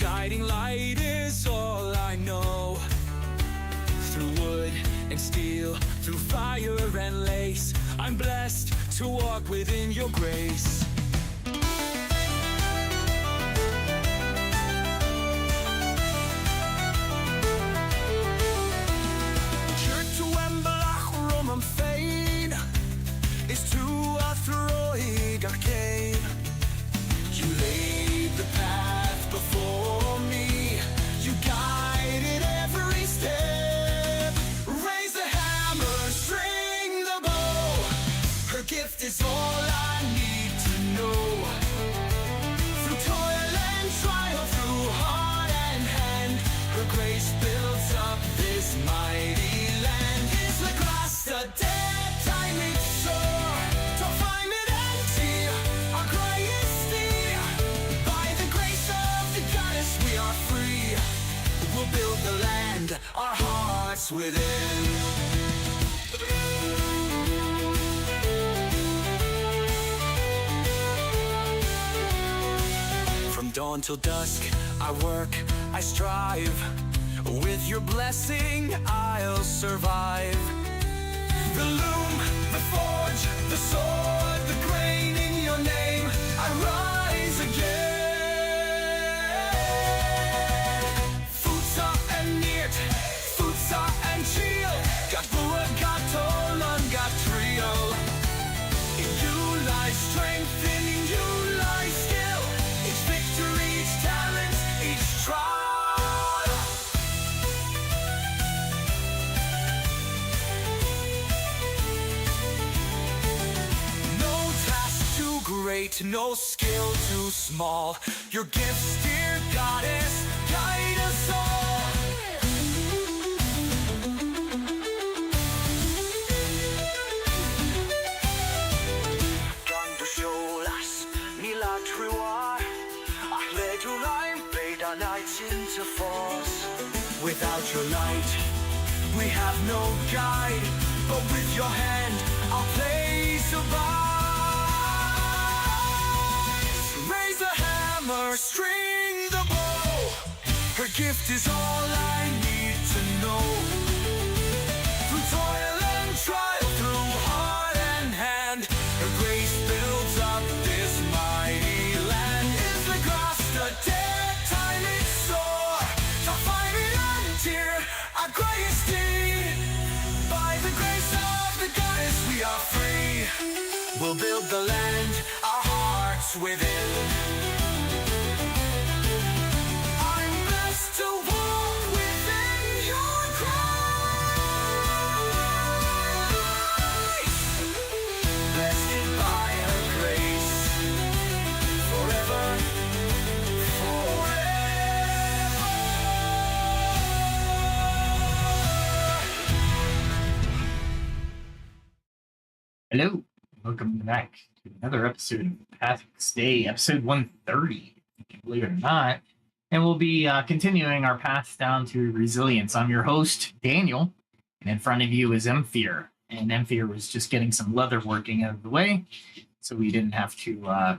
guiding light is all I know. Through wood and steel, through fire and lace, I'm blessed to walk within your grace. Is to a throig arcade. You laid the path before me. You guided every step. Raise the hammer, string the bow. Her gift is all I need to know. Through toil and trial, through heart and hand, her grace builds up this mighty land. Is the grass the dead time it's sore? We'll build the land, our hearts within. From dawn till dusk, I work, I strive. With your blessing, I'll survive. The loom, the forge, the sword, the grain in your name, I rise again. Got Buat, got Tolan, got Trio. In you lies strength, in you lies skill. Each victory, each talent, each trial. No task too great, no skill too small. Your gifts, dear goddess, guide us all. Into falls. Without your light, we have no guide. But with your hand, our place abides. Raise the hammer, string the bow. Her gift is all I need to know. Through toil and trial, through heart and hand, her grace builds up this mighty land. Is the grass the dead time it's sore? To find it until our greatest deed. By the grace of the goddess we are free. We'll build the land, our hearts within. I'm blessed to walk within your grace. Blessed by her grace, forever, forever. Hello, welcome back to another episode of Path Stay, episode 130, if you believe it or not. And we'll be continuing our path down to resilience. I'm your host, Daniel, and in front of you is Emphir. And Emphir was just getting some leather working out of the way, so we didn't have to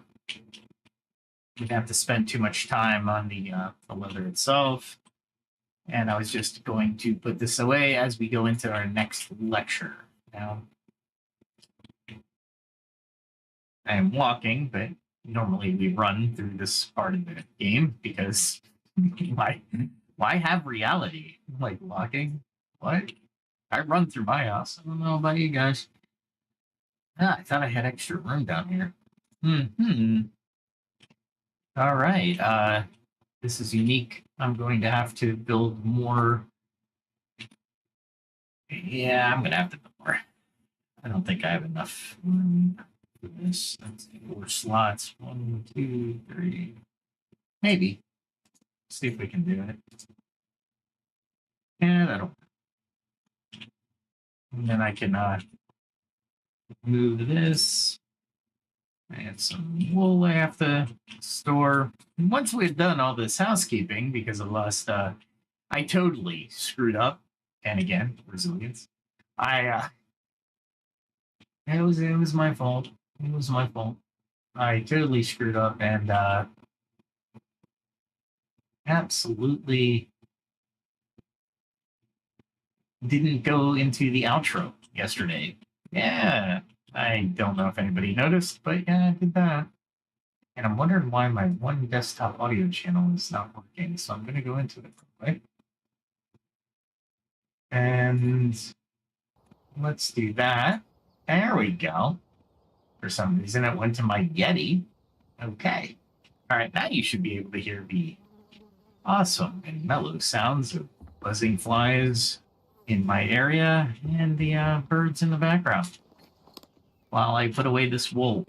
spend too much time on the leather itself. And I was just going to put this away as we go into our next lecture. Now, I am walking, but normally we run through this part of the game because why have reality? Like walking? What? I run through my house. I don't know about you guys. I thought I had extra room down here. All right. This is unique. I'm going to have to build more. Yeah, I'm going to have to build more. I don't think I have enough room. This, let's see, 4 slots. 1, 2, 3. Maybe. See if we can do it. Yeah, that'll. And then I can move this. I have some wool I have to store. And once we've done all this housekeeping, because of last, I totally screwed up. And again, resilience. It was my fault. It was my fault. I totally screwed up and absolutely didn't go into the outro yesterday. Yeah, I don't know if anybody noticed, but yeah, I did that. And I'm wondering why my one desktop audio channel is not working. So I'm going to go into it real quick. And let's do that. There we go. For some reason, it went to my Yeti. Okay. All right, now you should be able to hear the awesome and mellow sounds of buzzing flies in my area and the birds in the background while I put away this wool.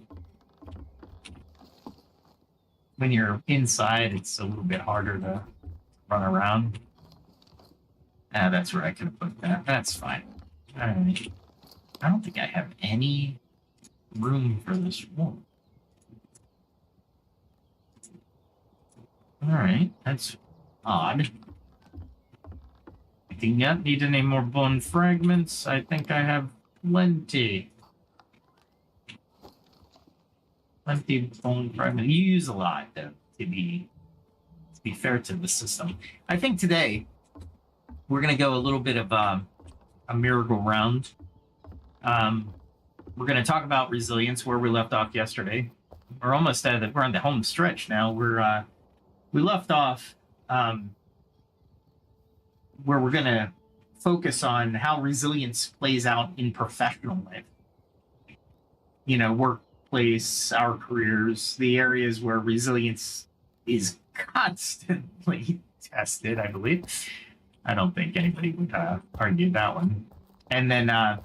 When you're inside, it's a little bit harder to run around. Ah, that's where I could have put that. That's fine. All right. I don't think I have any room for this wool. All right, that's odd. I do not need any more bone fragments. I think I have plenty. Plenty bone fragments. You use a lot, though, to be fair to the system. I think today we're going to go a little bit of a merry-go-round. We're going to talk about resilience, where we left off yesterday. We're almost we're on the home stretch now. We left off where we're going to focus on how resilience plays out in professional life. You know, workplace, our careers, the areas where resilience is constantly tested, I believe. I don't think anybody would argue that one. And then, and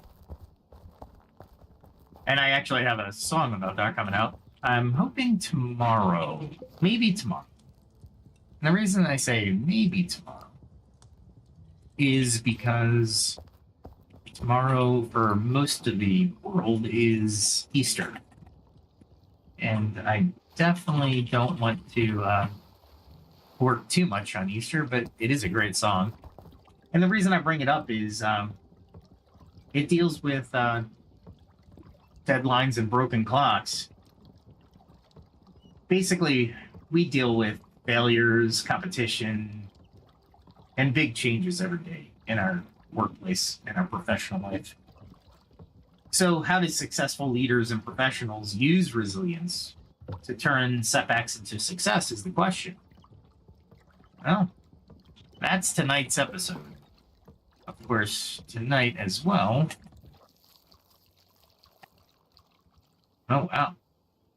I actually have a song about that coming out. I'm hoping tomorrow, maybe tomorrow. And the reason I say maybe tomorrow is because tomorrow for most of the world is Easter. And I definitely don't want to work too much on Easter, but it is a great song. And the reason I bring it up is it deals with deadlines and broken clocks. Basically, we deal with failures, competition, and big changes every day in our workplace and our professional life. So how do successful leaders and professionals use resilience to turn setbacks into success is the question. Well, that's tonight's episode. Of course, tonight as well. Oh, wow.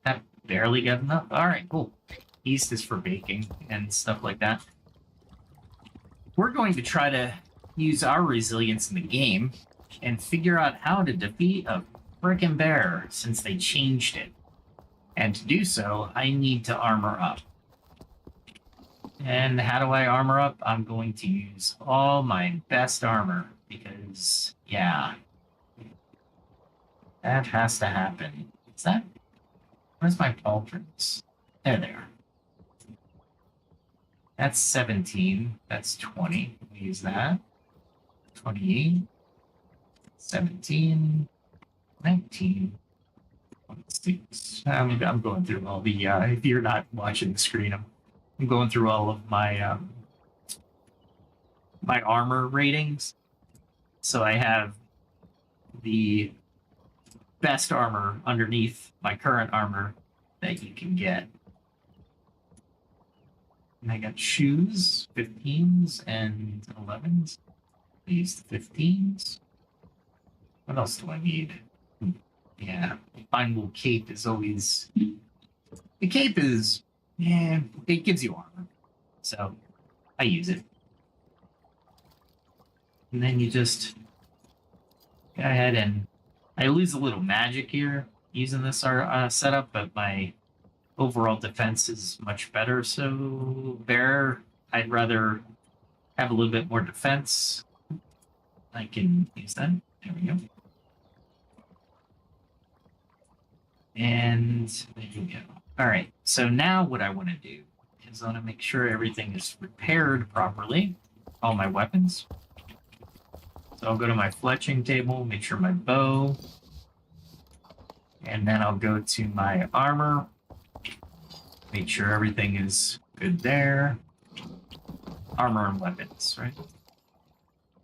That barely got enough. All right, cool. Yeast is for baking and stuff like that. We're going to try to use our resilience in the game and figure out how to defeat a frickin' bear since they changed it. And to do so, I need to armor up. And how do I armor up? I'm going to use all my best armor because, yeah, that has to happen. Is that? Where's my pauldrons? There they are. That's 17. That's 20. We'll use that. 28. 17. 19. 26. I'm going through all the, if you're not watching the screen, I'm going through all of my, my armor ratings. So I have the best armor underneath my current armor that you can get. And I got shoes, 15s and 11s. I used the 15s. What else do I need? Yeah, fine wool cape is always... The cape is... Yeah, it gives you armor. So, I use it. And then you just go ahead and... I lose a little magic here using this setup, but my overall defense is much better. So, bear, I'd rather have a little bit more defense. I can use that. There we go. And there you go. All right, so now what I want to do is I want to make sure everything is repaired properly, all my weapons. So I'll go to my fletching table, make sure my bow, and then I'll go to my armor, make sure everything is good there. armor and weapons, right?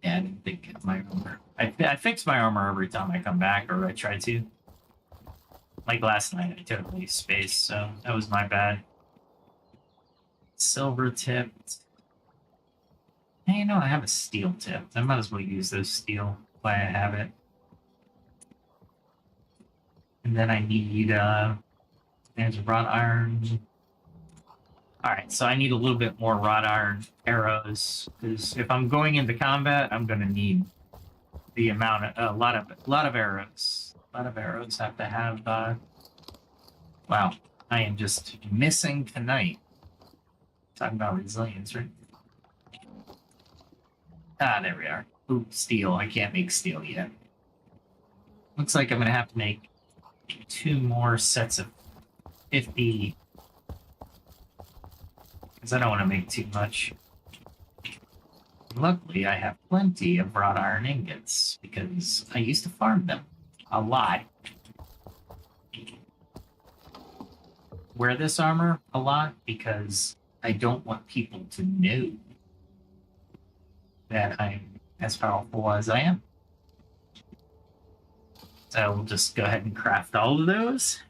Yeah, I didn't think of my armor. I fix my armor every time I come back, or I try to. Like last night, I totally spaced, so that was my bad. Silver tipped. Hey, you know, I have a steel tip. I might as well use those steel while I have it. And then I need, there's wrought iron. Alright, so I need a little bit more wrought iron arrows, because if I'm going into combat, I'm gonna need the amount of, a lot of arrows. A lot of arrows have to have, wow, I am just missing tonight. Talking about resilience, right? Ah, there we are. Ooh, steel. I can't make steel yet. Looks like I'm gonna have to make 2 more sets of 50. Because I don't want to make too much. Luckily, I have plenty of wrought iron ingots, because I used to farm them a lot. Wear this armor a lot, because I don't want people to know that I'm as powerful as I am. So we'll just go ahead and craft all of those.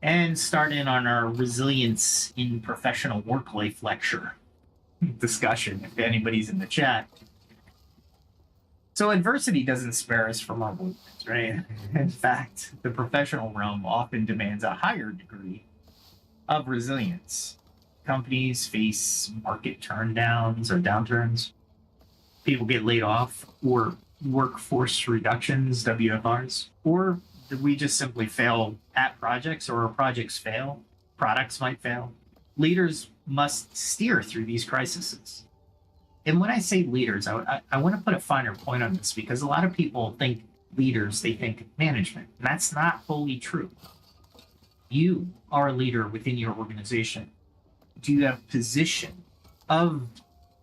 And start in on our resilience in professional work life lecture discussion, if anybody's in the chat. So adversity doesn't spare us from our movements, right? In fact, the professional realm often demands a higher degree of resilience. Companies face market turndowns or downturns. People get laid off, or workforce reductions, WFRs, or we just simply fail at projects, or our projects fail, products might fail. Leaders must steer through these crises. And when I say leaders, I want to put a finer point on this, because a lot of people think leaders, they think management. And that's not wholly true. You are a leader within your organization. Do you have position of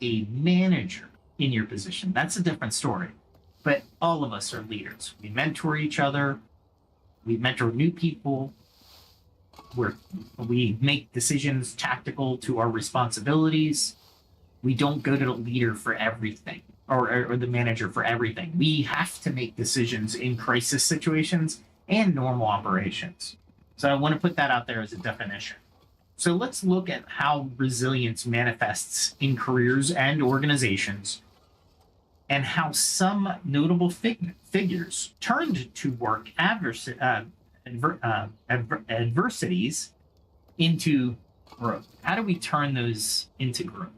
a manager in your position? That's a different story. But all of us are leaders. We mentor each other. We mentor new people. We make decisions tactical to our responsibilities. We don't go to the leader for everything, or the manager for everything. We have to make decisions in crisis situations and normal operations. So I want to put that out there as a definition. So let's look at how resilience manifests in careers and organizations, and how some notable figures turned to work adversities into growth. How do we turn those into growth?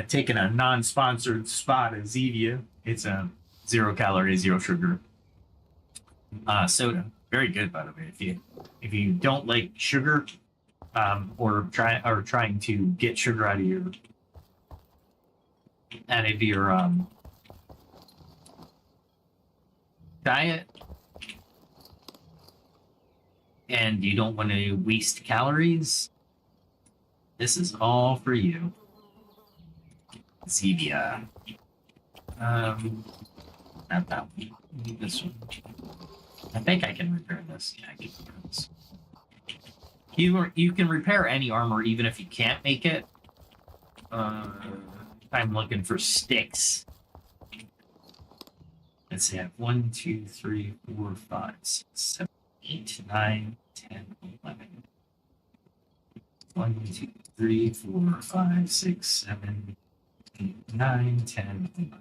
Taking a non-sponsored spot at Zevia. It's a 0 calorie, 0 sugar soda. Very good, by the way. If you don't like sugar, or trying to get sugar out of your diet, and you don't want to waste calories, this is all for you. Zevia. Not that one. This one. I think I can repair this. Yeah, I can repair this. You can repair any armor even if you can't make it. I'm looking for sticks. Let's see, I have 1, 2, 3, 4, 5, 6, 7, 8, 9, 10, 11. 1, 2, 3, 4, 5, 6, 7, 8, 9, 10, 11. There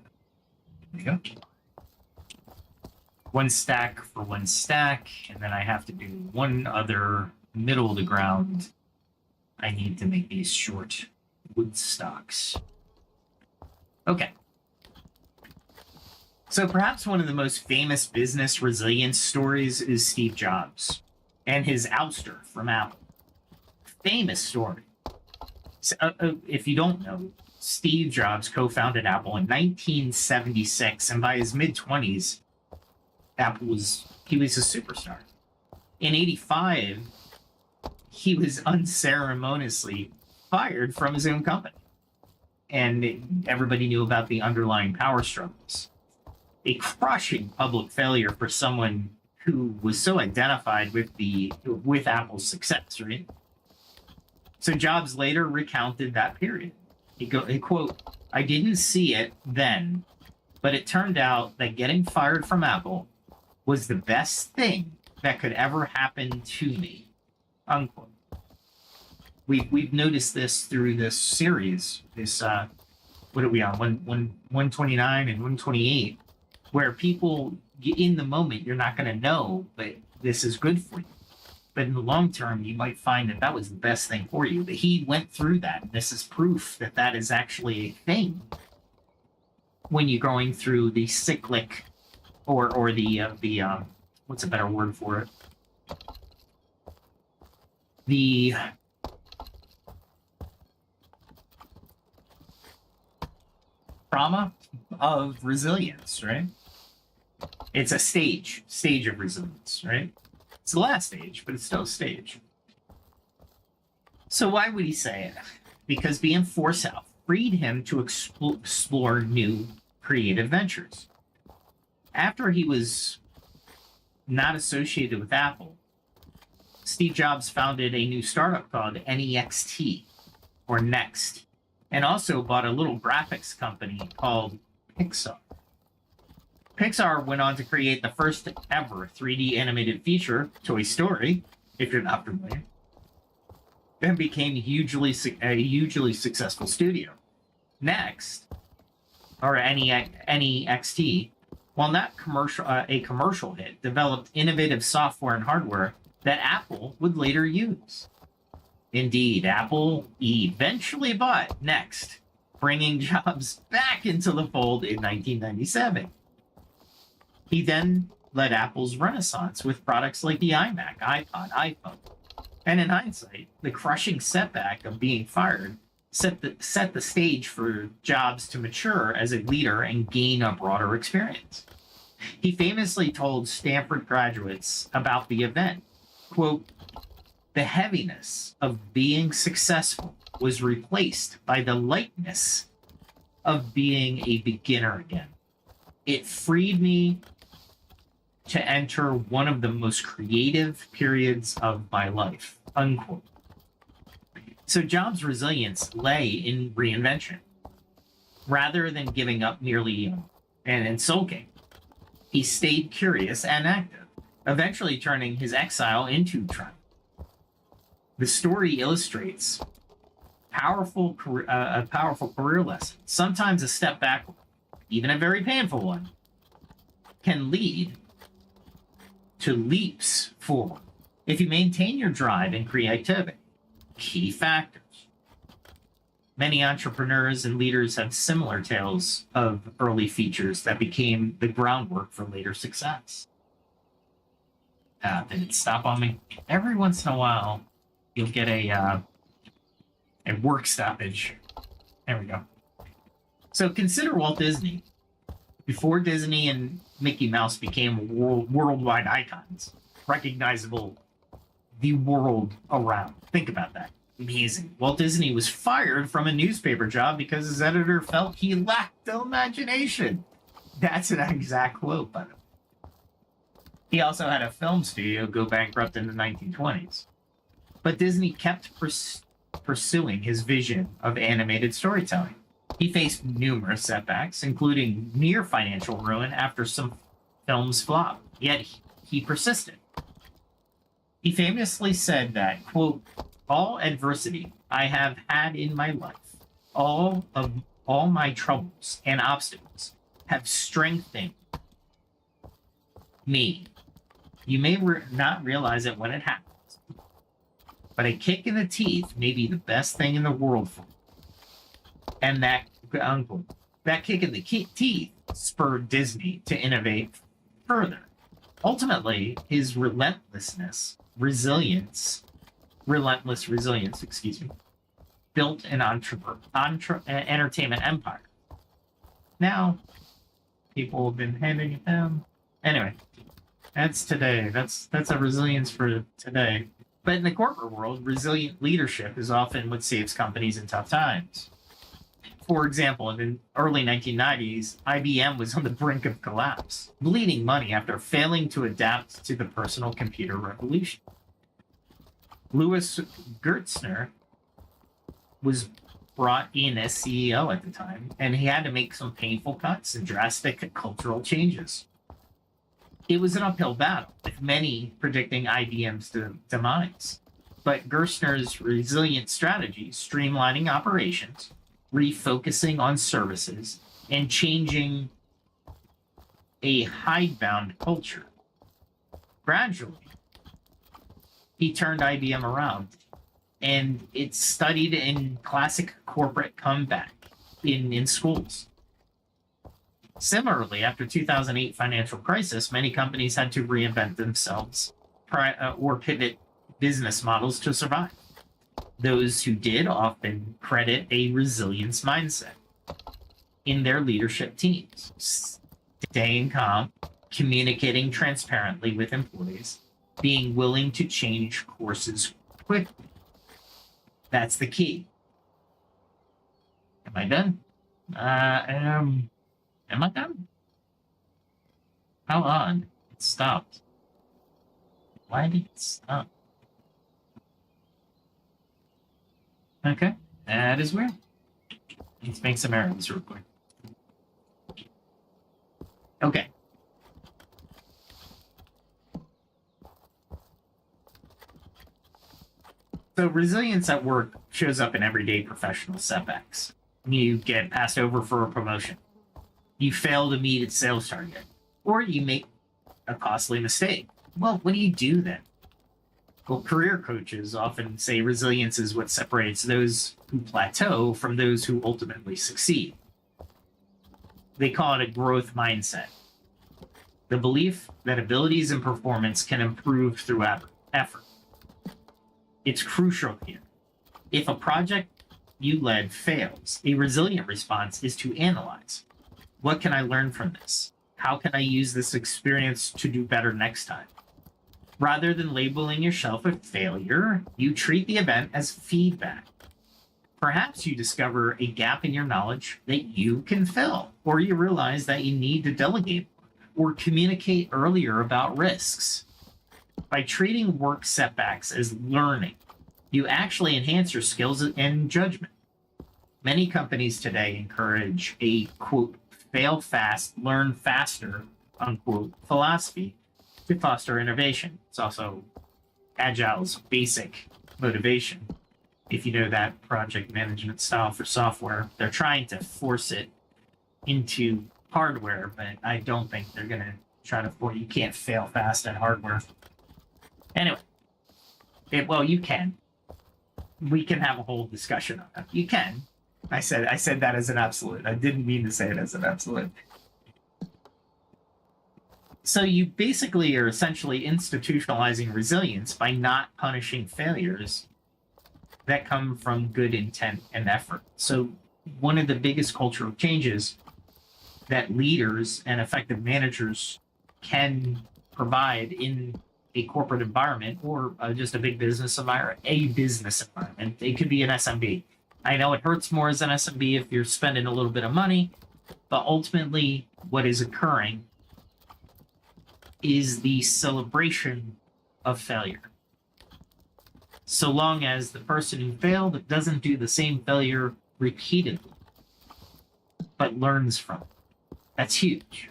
we go. 1 stack for 1 stack, and then I have to do 1 other middle of the ground. I need to make these short wood stocks. Okay. So perhaps one of the most famous business resilience stories is Steve Jobs and his ouster from Apple. Famous story. So, if you don't know, Steve Jobs co-founded Apple in 1976, and by his mid-20s, he was a superstar. In 85, he was unceremoniously fired from his own company. And everybody knew about the underlying power struggles. A crushing public failure for someone who was so identified with Apple's success, right? So Jobs later recounted that period. He quote, "I didn't see it then, but it turned out that getting fired from Apple was the best thing that could ever happen to me," unquote. We've noticed this through this series, this what are we on, 129 and 128, where people in the moment, you're not going to know, but this is good for you. But in the long term, you might find that that was the best thing for you. That he went through that. This is proof that that is actually a thing when you're going through the cyclic, or the what's a better word for it? The trauma of resilience, right? It's a stage of resilience, right? It's the last stage, but it's still a stage. So why would he say it? Because being forced out freed him to explore new creative ventures. After he was not associated with Apple, Steve Jobs founded a new startup called NEXT, or Next, and also bought a little graphics company called Pixar. Pixar went on to create the first ever 3D animated feature, Toy Story, if you're not familiar, and became a hugely successful studio. Next, or NEXT, while not a commercial hit, developed innovative software and hardware that Apple would later use. Indeed, Apple eventually bought Next, bringing Jobs back into the fold in 1997. He then led Apple's renaissance with products like the iMac, iPod, iPhone. And in hindsight, the crushing setback of being fired set the stage for Jobs to mature as a leader and gain a broader experience. He famously told Stanford graduates about the event, quote, "The heaviness of being successful was replaced by the lightness of being a beginner again. It freed me to enter one of the most creative periods of my life," unquote. So Jobs' resilience lay in reinvention. Rather than giving up merely and sulking, he stayed curious and active, eventually turning his exile into triumph. The story illustrates a powerful career lesson. Sometimes a step backward, even a very painful one, can lead to leaps forward if you maintain your drive and creativity. Key factors. Many entrepreneurs and leaders have similar tales of early features that became the groundwork for later success. Did it stop on me? Every once in a while, you'll get a work stoppage. There we go. So consider Walt Disney. Before Disney and Mickey Mouse became worldwide icons, recognizable the world around. Think about that. Amazing. Walt Disney was fired from a newspaper job because his editor felt he lacked imagination. That's an exact quote, by the way. He also had a film studio go bankrupt in the 1920s. But Disney kept pursuing his vision of animated storytelling. He faced numerous setbacks, including near financial ruin after some films flopped, yet he persisted. He famously said that, quote, "All adversity I have had in my life, all my troubles and obstacles have strengthened me. You may not realize it when it happens, but a kick in the teeth may be the best thing in the world for me." And that kick in the teeth spurred Disney to innovate further. Ultimately, his relentless resilience, built an entertainment empire. Now, people have been handing it down. Anyway, that's today. That's a resilience for today. But in the corporate world, resilient leadership is often what saves companies in tough times. For example, in the early 1990s, IBM was on the brink of collapse, bleeding money after failing to adapt to the personal computer revolution. Louis Gerstner was brought in as CEO at the time, and he had to make some painful cuts and drastic cultural changes. It was an uphill battle, with many predicting IBM's demise. But Gerstner's resilient strategy, streamlining operations, refocusing on services, and changing a hidebound culture. Gradually, he turned IBM around, and it's studied in classic corporate comeback in schools. Similarly, after 2008 financial crisis, many companies had to reinvent themselves or pivot business models to survive. Those who did often credit a resilience mindset in their leadership teams, staying calm, communicating transparently with employees, being willing to change courses quickly. That's the key. Am I done? Am I done? How odd. It stopped. Why did it stop? Okay, that is weird. Let's make some errands real quick. Okay. So resilience at work shows up in everyday professional setbacks. You get passed over for a promotion. You fail to meet its sales target. Or you make a costly mistake. Well, what do you do then? Well, career coaches often say resilience is what separates those who plateau from those who ultimately succeed. They call it a growth mindset. The belief that abilities and performance can improve through effort. It's crucial here. If a project you led fails, a resilient response is to analyze. What can I learn from this? How can I use this experience to do better next time? Rather than labeling yourself a failure, you treat the event as feedback. Perhaps you discover a gap in your knowledge that you can fill, or you realize that you need to delegate or communicate earlier about risks. By treating work setbacks as learning, you actually enhance your skills and judgment. Many companies today encourage a, quote, fail fast, learn faster, unquote, philosophy to foster innovation. It's also Agile's basic motivation. If you know that project management style for software, they're trying to force it into hardware, but I don't think they're going to try to force. You can't fail fast at hardware. Anyway, well, you can. We can have a whole discussion on that. You can. I said that as an absolute. I didn't mean to say it as an absolute. So you basically are essentially institutionalizing resilience by not punishing failures that come from good intent and effort. So one of the biggest cultural changes that leaders and effective managers can provide in a corporate environment or just a big business environment, it could be an SMB. I know it hurts more as an SMB if you're spending a little bit of money, but ultimately what is occurring is the celebration of failure. So long as the person who failed doesn't do the same failure repeatedly, but learns from it. That's huge.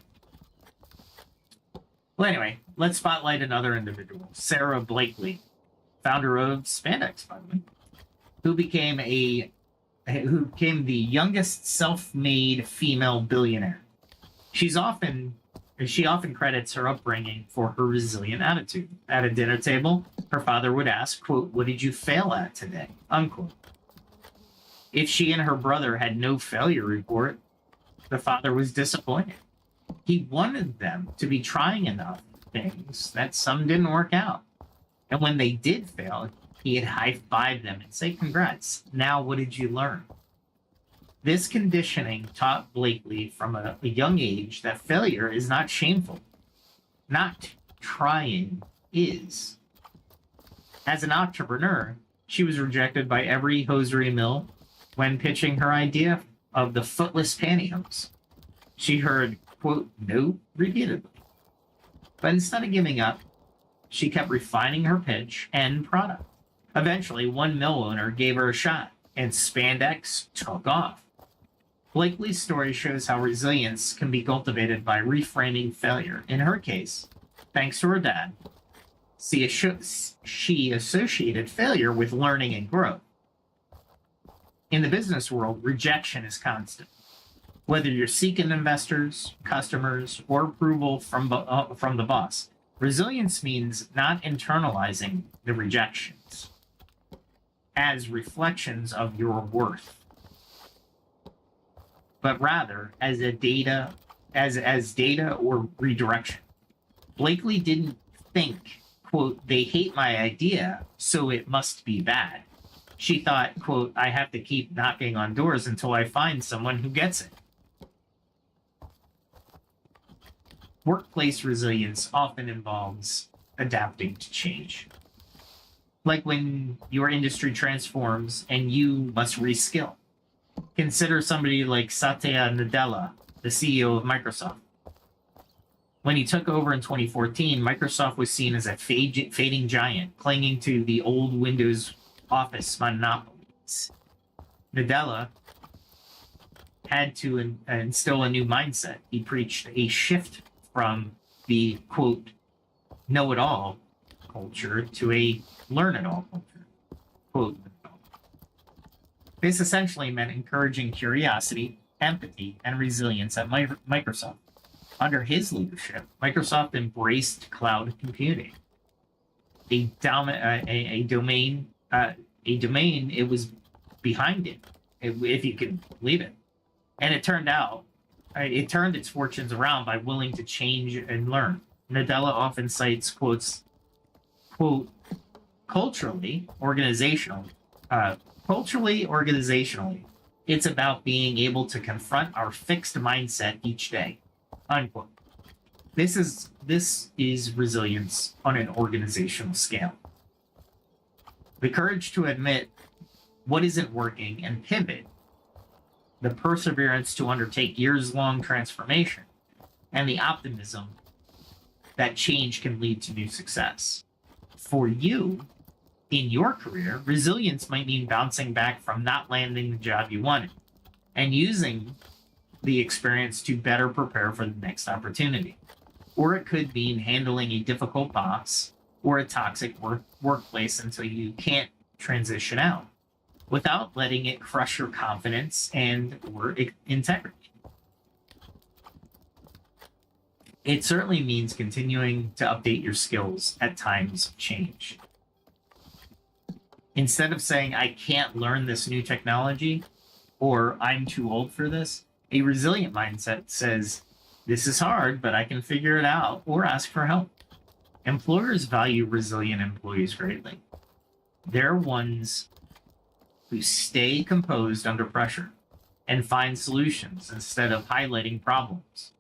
Well, anyway, let's spotlight another individual, Sara Blakely, founder of Spanx, by the way, who became the youngest self-made female billionaire. She often credits her upbringing for her resilient attitude. At a dinner table, her father would ask, quote, "What did you fail at today?" unquote. If she and her brother had no failure report, the father was disappointed. He wanted them to be trying enough things that some didn't work out. And when they did fail, he'd high-five them and say, "Congrats. Now what did you learn?" This conditioning taught Blakely from a young age that failure is not shameful. Not trying is. As an entrepreneur, she was rejected by every hosiery mill when pitching her idea of the footless pantyhose. She heard, quote, "no," repeatedly. But instead of giving up, she kept refining her pitch and product. Eventually, one mill owner gave her a shot. and spandex took off. Blakely's story shows how resilience can be cultivated by reframing failure. In her case, thanks to her dad, she associated failure with learning and growth. In the business world, rejection is constant. Whether you're seeking investors, customers, or approval from the boss, resilience means not internalizing the rejections as reflections of your worth, but rather as data or redirection. Blakely didn't think, quote, they hate my idea, so it must be bad. She thought, quote, I have to keep knocking on doors until I find someone who gets it. Workplace resilience often involves adapting to change. Like when your industry transforms and you must reskill. Consider somebody like Satya Nadella, the CEO of Microsoft. When he took over in 2014, Microsoft was seen as a fading giant, clinging to the old Windows Office monopolies. Nadella had to instill a new mindset. He preached a shift from the, quote, know-it-all culture to a learn-it-all culture, quote. This essentially meant encouraging curiosity, empathy, and resilience at Microsoft. Under his leadership, Microsoft embraced cloud computing, a domain. It was behind it, if you can believe it, and it turned its fortunes around by willing to change and learn. Nadella often cites quotes, quote, culturally, organizationally, it's about being able to confront our fixed mindset each day, unquote. This is resilience on an organizational scale. The courage to admit what isn't working and pivot, the perseverance to undertake years-long transformation, and the optimism that change can lead to new success. For you, in your career, resilience might mean bouncing back from not landing the job you wanted and using the experience to better prepare for the next opportunity. Or it could mean handling a difficult boss or a toxic workplace until you can't transition out without letting it crush your confidence and or integrity. It certainly means continuing to update your skills at times of change. Instead of saying, I can't learn this new technology, or I'm too old for this, a resilient mindset says, this is hard, but I can figure it out, or ask for help. Employers value resilient employees greatly. They're ones who stay composed under pressure and find solutions instead of highlighting problems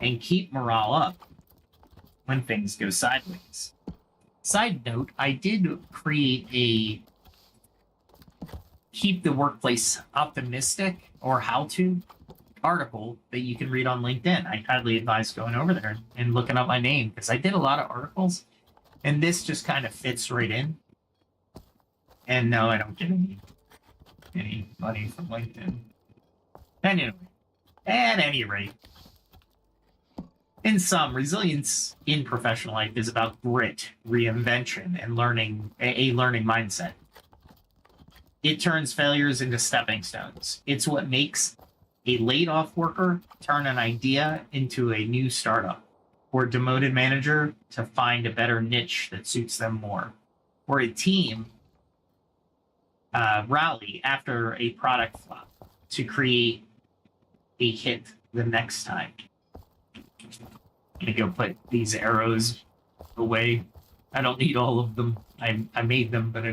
and keep morale up when things go sideways. Side note, I did create a keep the workplace optimistic or how-to article that you can read on LinkedIn. I highly advise going over there and looking up my name because I did a lot of articles and this just kind of fits right in. And no, I don't get any money from LinkedIn. Anyway, at any rate, in sum, resilience in professional life is about grit, reinvention, and learning mindset. It turns failures into stepping stones. It's what makes a laid-off worker turn an idea into a new startup, or a demoted manager to find a better niche that suits them more, or a team rally after a product flop to create a hit the next time. I'm gonna go put these arrows away. I don't need all of them. I made them, but I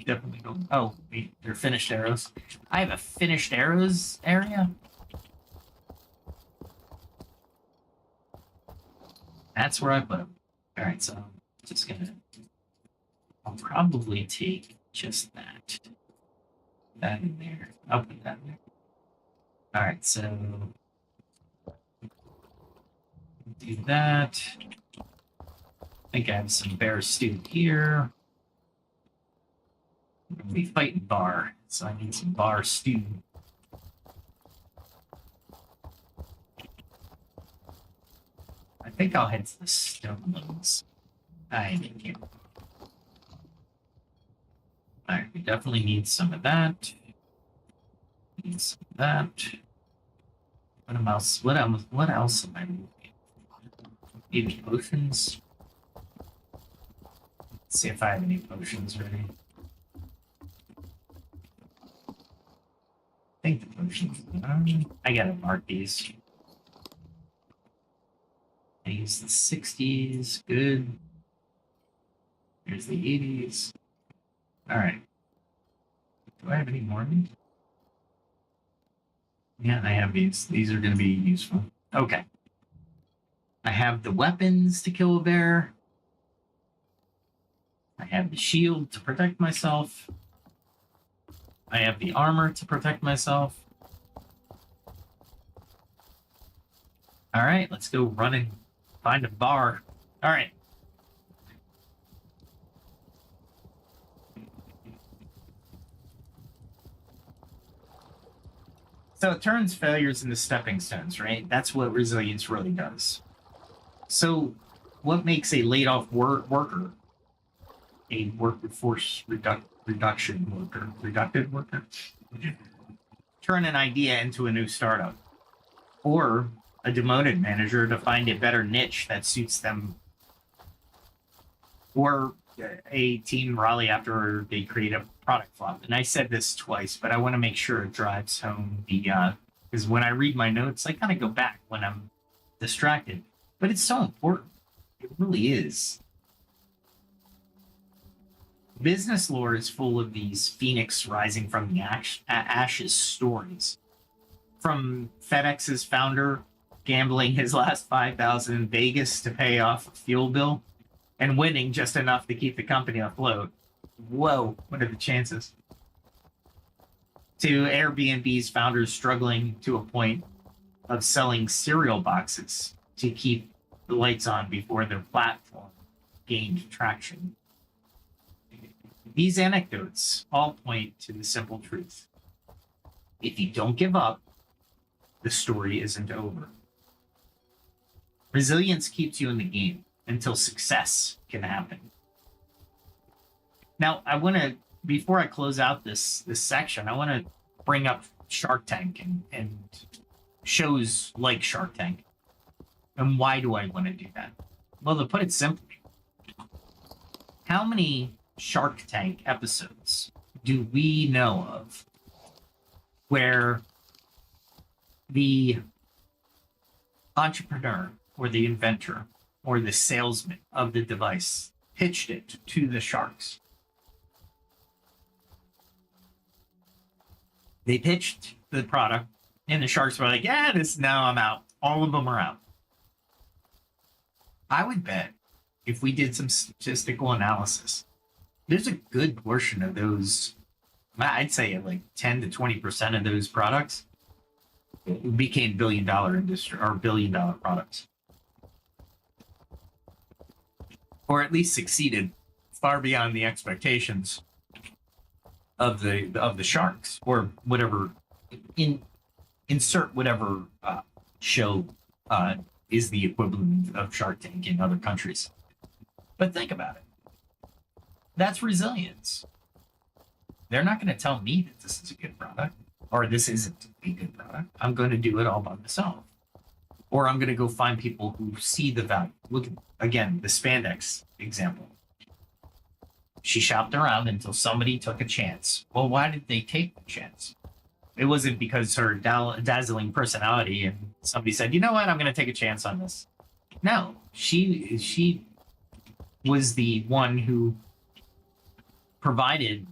definitely don't. Oh, wait, they're finished arrows. I have a finished arrows area. That's where I put them. All right, so I'm just gonna. I'll probably take just that. That in there. I'll put that in there. All right, so do that. I think I have some bear stew here. We fight bar, so I need some bar stew. I think I'll head to the stones. I think you. Alright, we definitely need some of that. Need some of that. What else am I moving? Maybe potions? Let's see if I have any potions ready. I think the potions. I gotta mark these. I use the 60s. Good. Here's the 80s. Alright. Do I have any more? Yeah, I have these. These are going to be useful. Okay. I have the weapons to kill a bear. I have the shield to protect myself. I have the armor to protect myself. All right, let's go run and find a bar. All right. So it turns failures into stepping stones, right? That's what resilience really does. So what makes a laid-off worker a workforce reduction worker? Reductive worker? Turn an idea into a new startup. Or a demoted manager to find a better niche that suits them. Or a team rally after they create a product flop. And I said this twice, but I want to make sure it drives home the because when I read my notes, I kind of go back when I'm distracted. But it's so important. It really is. Business lore is full of these phoenix rising from the ashes stories. From FedEx's founder gambling his last $5,000 in Vegas to pay off a fuel bill and winning just enough to keep the company afloat. Whoa, what are the chances? To Airbnb's founders struggling to a point of selling cereal boxes to keep the lights on before their platform gained traction. These anecdotes all point to the simple truth. If you don't give up, the story isn't over. Resilience keeps you in the game until success can happen. Now, I want to, before I close out this section, I want to bring up Shark Tank and shows like Shark Tank. And why do I want to do that? Well, to put it simply, how many Shark Tank episodes do we know of where the entrepreneur or the inventor or the salesman of the device pitched it to the sharks? They pitched the product, and the sharks were like, yeah, now I'm out. All of them are out. I would bet if we did some statistical analysis, there's a good portion of those, I'd say like 10 to 20% of those products became billion-dollar industry or billion-dollar products. Or at least succeeded far beyond the expectations of the sharks, or whatever. Insert whatever show is the equivalent of Shark Tank in other countries. But think about it. That's resilience. They're not going to tell me that this is a good product or this isn't a good product. I'm going to do it all by myself. Or I'm going to go find people who see the value. Look at, again, the spandex example. She shopped around until somebody took a chance. Well, why did they take the chance? It wasn't because her dazzling personality and somebody said, you know what, I'm going to take a chance on this. No, she was the one who provided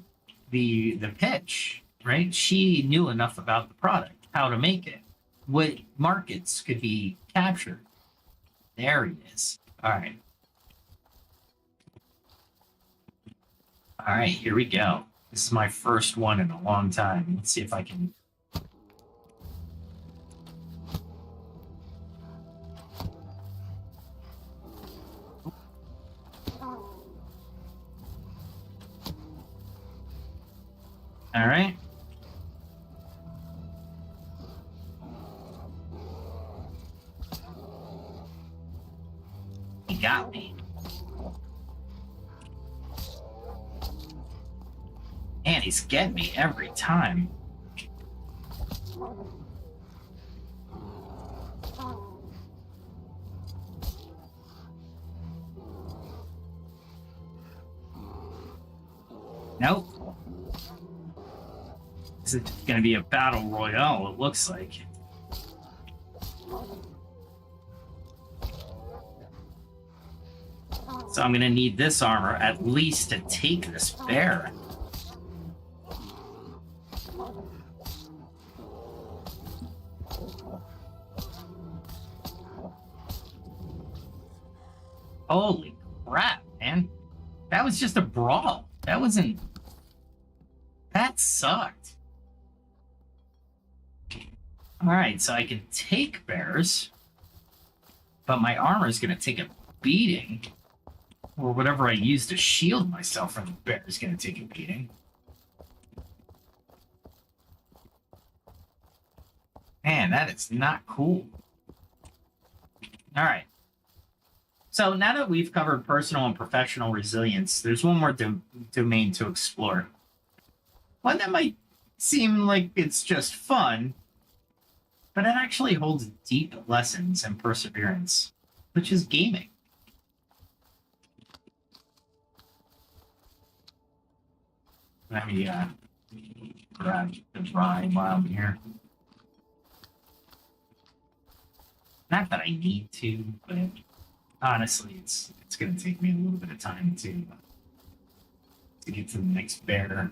the pitch, right? She knew enough about the product, how to make it, what markets could be captured. There he is. All right. All right, here we go. This is my first one in a long time. Let's see if I can. All right. He got me. And he's getting me every time. Nope. This is going to be a battle royale, it looks like. So I'm going to need this armor at least to take this bear. Holy crap, man. That was just a brawl. That wasn't... That sucked. Alright, so I can take bears, but my armor is going to take a beating. Or whatever I use to shield myself from the bear is going to take a beating. Man, that is not cool. Alright. So now that we've covered personal and professional resilience, there's one more domain to explore. One that might seem like it's just fun, but it actually holds deep lessons and perseverance, which is gaming. Let me grab the rye while I'm here. Not that I need to, but honestly, it's going to take me a little bit of time to get to the next bear.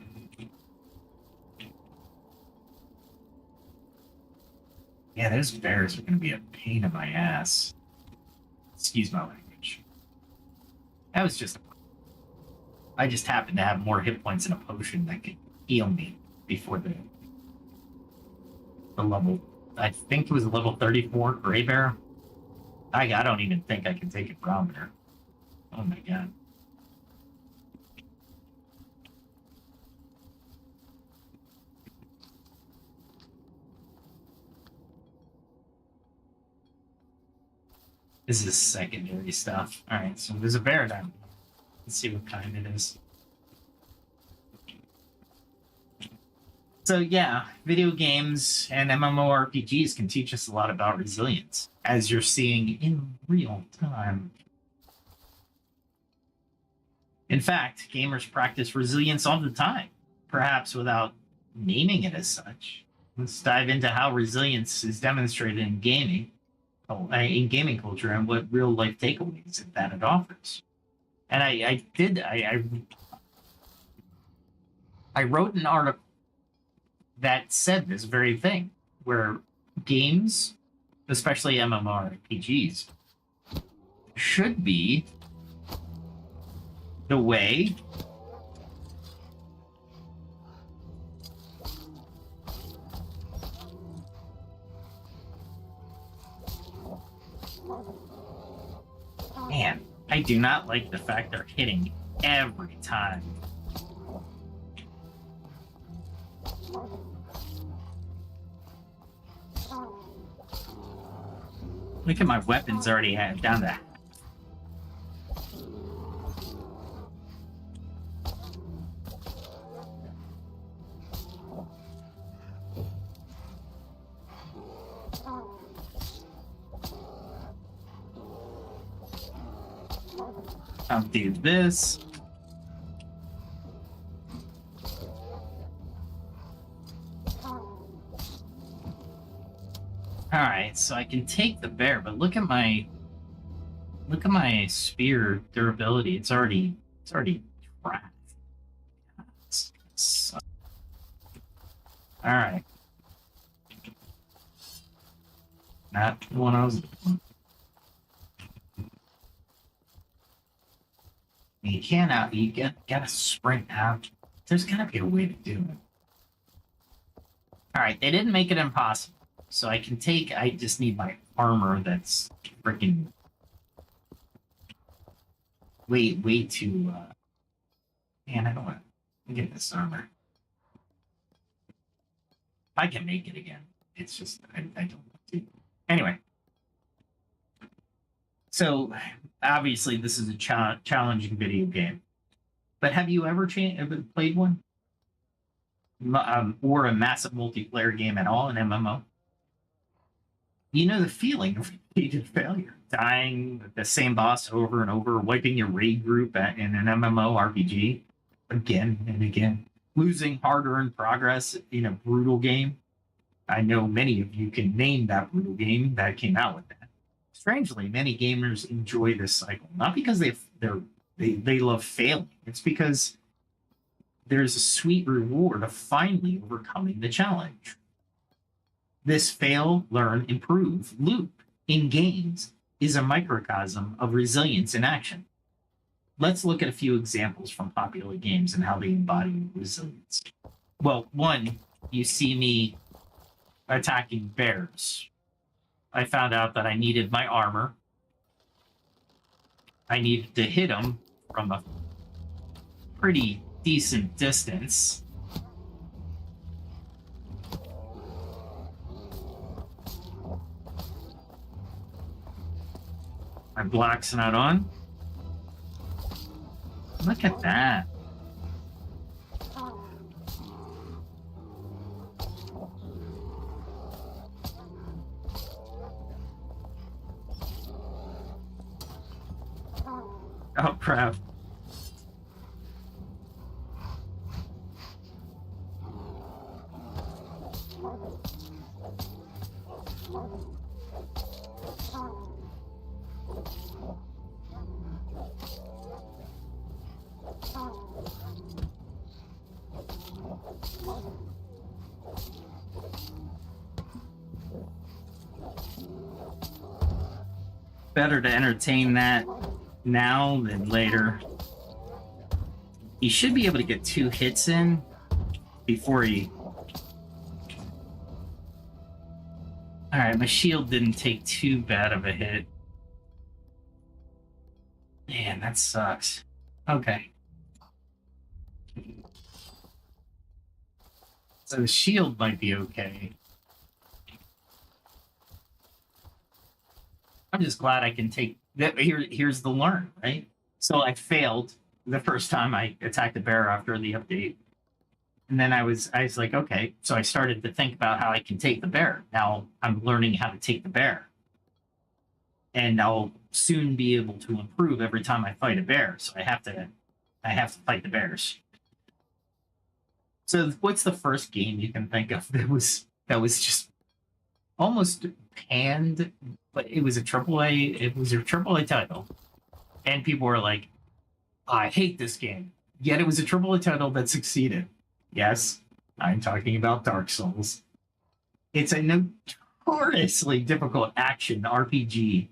Yeah, those bears are going to be a pain in my ass. Excuse my language. That was just... I just happened to have more hit points in a potion that could heal me before the level... I think it was level 34 Gray Bear. I don't even think I can take a brown bear. Oh my god. This is secondary stuff. Alright, so there's a bear down. Let's see what kind it is. So yeah, video games and MMORPGs can teach us a lot about resilience, as you're seeing in real time. In fact, gamers practice resilience all the time, perhaps without naming it as such. Let's dive into how resilience is demonstrated in gaming culture, and what real-life takeaways that it offers. And I wrote an article that said this very thing, where games, especially MMORPGs, should be the way man, I do not like the fact they're hitting every time. Look at my weapons already down to... I'll do this. Alright, so I can take the bear, but look at my spear durability. It's already cracked. Alright. Not the one I was doing. You can't out. You gotta sprint out. There's gotta be a way to do it. All right, they didn't make it impossible, so I can take. I just need my armor. That's freaking way too. Man, I don't want to get this armor. I can make it again. It's just I don't want to. Anyway, so obviously this is a challenging video game. But have you ever played one? Or a massive multiplayer game at all, an MMO? You know the feeling of repeated failure. Dying the same boss over and over, wiping your raid group in an MMORPG again and again. Losing hard-earned progress in a brutal game. I know many of you can name that brutal game that came out with that. Strangely, many gamers enjoy this cycle. Not because they love failing. It's because there's a sweet reward of finally overcoming the challenge. This fail, learn, improve loop in games is a microcosm of resilience in action. Let's look at a few examples from popular games and how they embody resilience. Well, one, you see me attacking bears. I found out that I needed my armor. I needed to hit them from a pretty decent distance. My block's not on. Look at that. Oh, crap. Better to entertain that now than later. He should be able to get 2 hits in before he... Alright, my shield didn't take too bad of a hit. Man, that sucks. Okay. So the shield might be okay. I'm just glad I can take that. Here's the learn, right? So I failed the first time I attacked the bear after the update. And then I was like, okay. So I started to think about how I can take the bear. Now I'm learning how to take the bear. And I'll soon be able to improve every time I fight a bear. So I have to fight the bears. So what's the first game you can think of that was just almost panned, but it was a AAA title. And people were like, I hate this game. Yet it was a AAA title that succeeded. Yes, I'm talking about Dark Souls. It's a notoriously difficult action RPG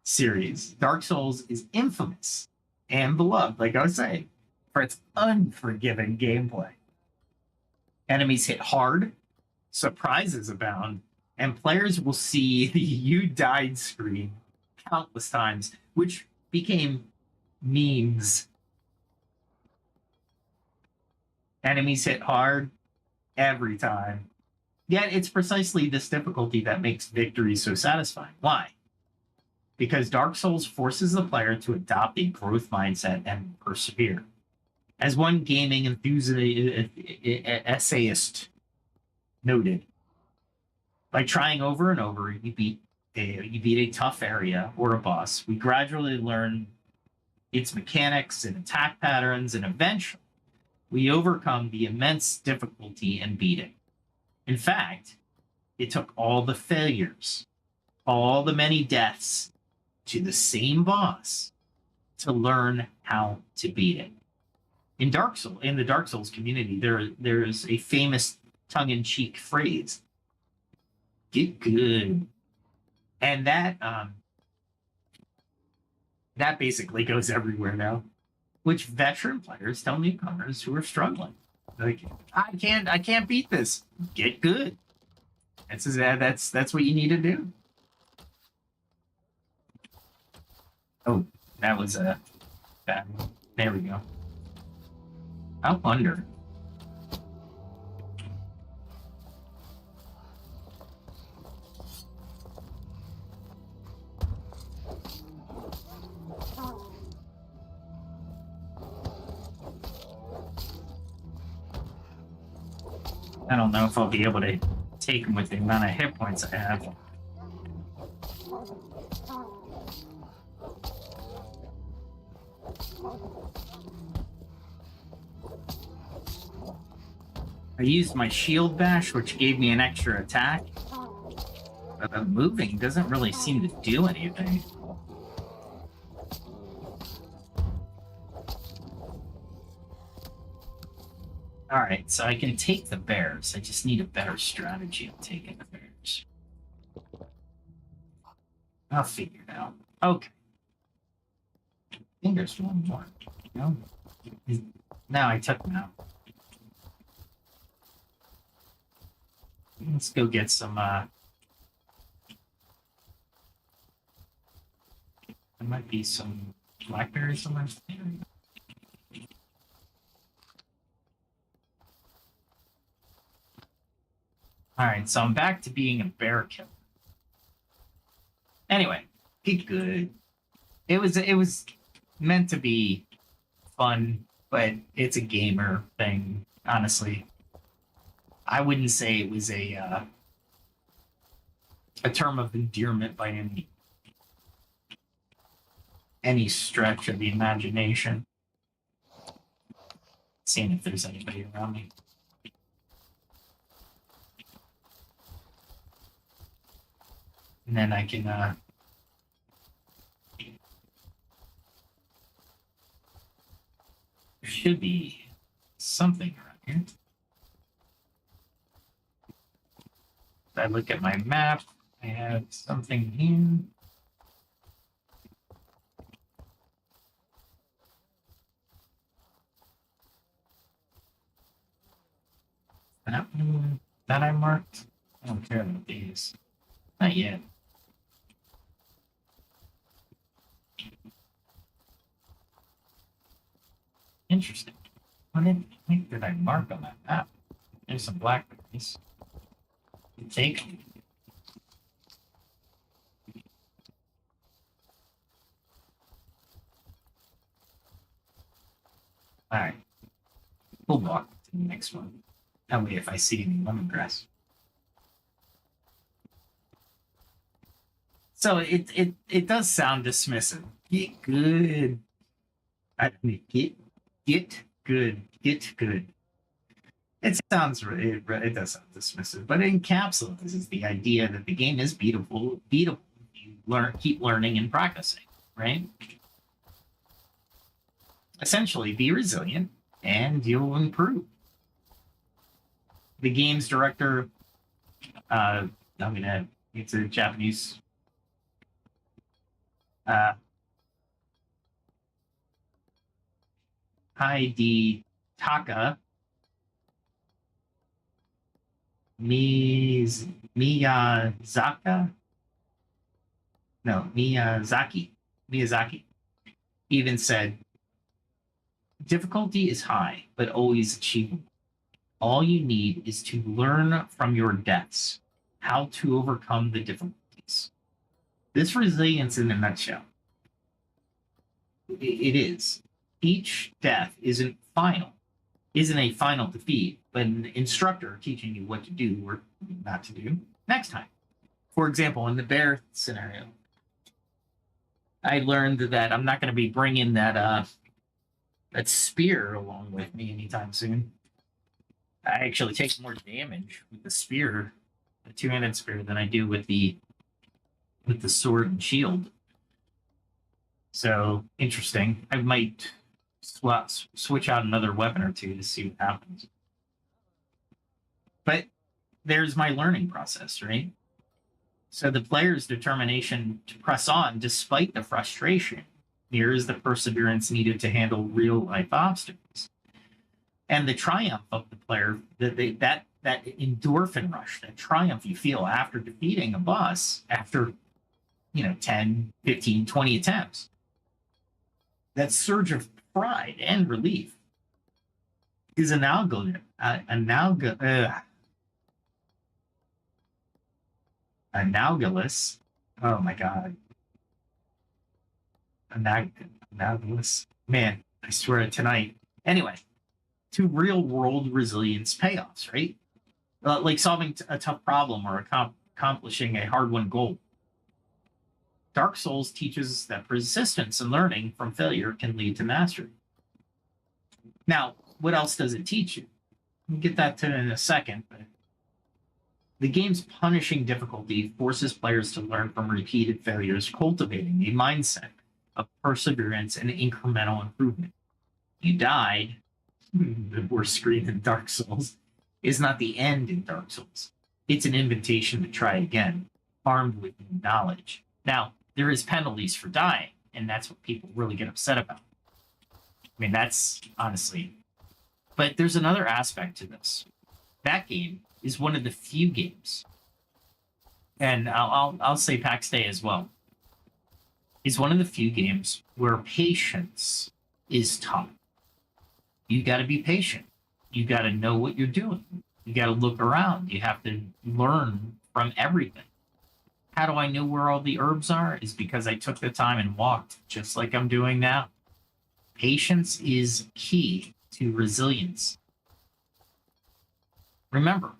series. Dark Souls is infamous and beloved, like I was saying, for its unforgiving gameplay. Enemies hit hard, surprises abound, and players will see the "you died" screen countless times, which became memes. Enemies hit hard every time. Yet it's precisely this difficulty that makes victory so satisfying. Why? Because Dark Souls forces the player to adopt a growth mindset and persevere. As one gaming essayist noted, by trying over and over, you beat a tough area or a boss. We gradually learn its mechanics and attack patterns, and eventually we overcome the immense difficulty in beating. In fact, it took all the failures, all the many deaths to the same boss to learn how to beat it. In the Dark Souls community, there is a famous tongue-in-cheek phrase: "Get good," and that basically goes everywhere now. Which veteran players tell newcomers who are struggling, like, I can't beat this. Get good. That's what you need to do. Oh, that was a bad one. There we go. I wonder. I don't know if I'll be able to take him with the amount of hit points I have. I used my shield bash, which gave me an extra attack. But moving doesn't really seem to do anything. Alright, so I can take the bears. I just need a better strategy of taking the bears. I'll figure it out. Okay. I think there's one more. No? No, I took him out. Let's go get some, there might be some blackberries somewhere. Alright, so I'm back to being a bear killer. Anyway, get good. It was meant to be fun, but it's a gamer thing, honestly. I wouldn't say it was a term of endearment by any stretch of the imagination. Seeing if there's anybody around me. And then I can there should be something around here. If I look at my map, I have something here. That one that I marked? I don't care about these. Not yet. Interesting. What did I mark on that map? There's some blackberries. Take them. Alright. We'll walk to the next one. That way if I see any lemongrass. So it does sound dismissive. Get good. I mean, get good. Get good. It sounds it does sound dismissive, but it encapsulates the idea that the game is beatable. You keep learning and practicing, right? Essentially, be resilient and you'll improve. The game's director, it's a Japanese. Hidetaka Miyazaki even said, difficulty is high, but always achievable. All you need is to learn from your deaths, how to overcome the difficulties. This resilience in a nutshell. It is. Each death isn't a final defeat, but an instructor teaching you what to do or not to do next time. For example, in the bear scenario, I learned that I'm not going to be bringing that spear along with me anytime soon. I actually take more damage with the spear, the two-handed spear, than I do with the sword and shield. So interesting. I might switch out another weapon or two to see what happens. But there's my learning process, right? So the player's determination to press on despite the frustration mirrors the perseverance needed to handle real-life obstacles. And the triumph of the player, that endorphin rush, that triumph you feel after defeating a boss, after 10, 15, 20 attempts, that surge of pride and relief is analogous. Oh my god. Analogous. Man, I swear tonight. Anyway, to real world resilience payoffs, right? like solving a tough problem or accomplishing a hard-won goal. Dark Souls teaches that persistence and learning from failure can lead to mastery. Now, what else does it teach you? We'll get that to in a second, but the game's punishing difficulty forces players to learn from repeated failures, cultivating a mindset of perseverance and incremental improvement. You died, the worst screen in Dark Souls, is not the end in Dark Souls. It's an invitation to try again, armed with new knowledge. Now, there is penalties for dying, and that's what people really get upset about. I mean, that's honestly... But there's another aspect to this. That game is one of the few games, and I'll say PAX Day as well, is one of the few games where patience is taught. You got to be patient. You got to know what you're doing. You got to look around. You have to learn from everything. How do I know where all the herbs are? Is because I took the time and walked, just like I'm doing now. Patience is key to resilience. Remember,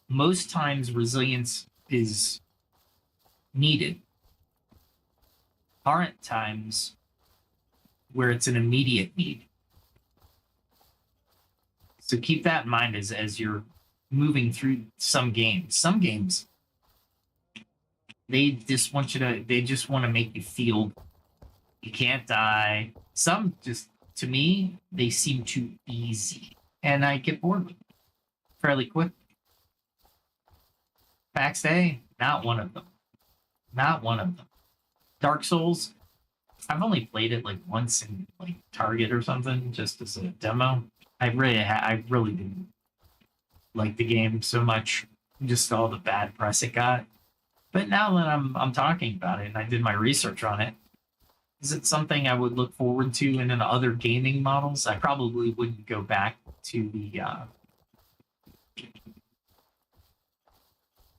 most times resilience is needed. Aren't times where it's an immediate need. So keep that in mind as you're moving through some games. Some games, they just want to make you feel you can't die. Some just, to me, they seem too easy, and I get bored with them fairly quick. PAX Day, not one of them. Not one of them. Dark Souls, I've only played it like once in like Target or something, just as a demo. I really didn't like the game so much, just all the bad press it got. But now that I'm talking about it and I did my research on it, is it something I would look forward to in other gaming models? I probably wouldn't go back to the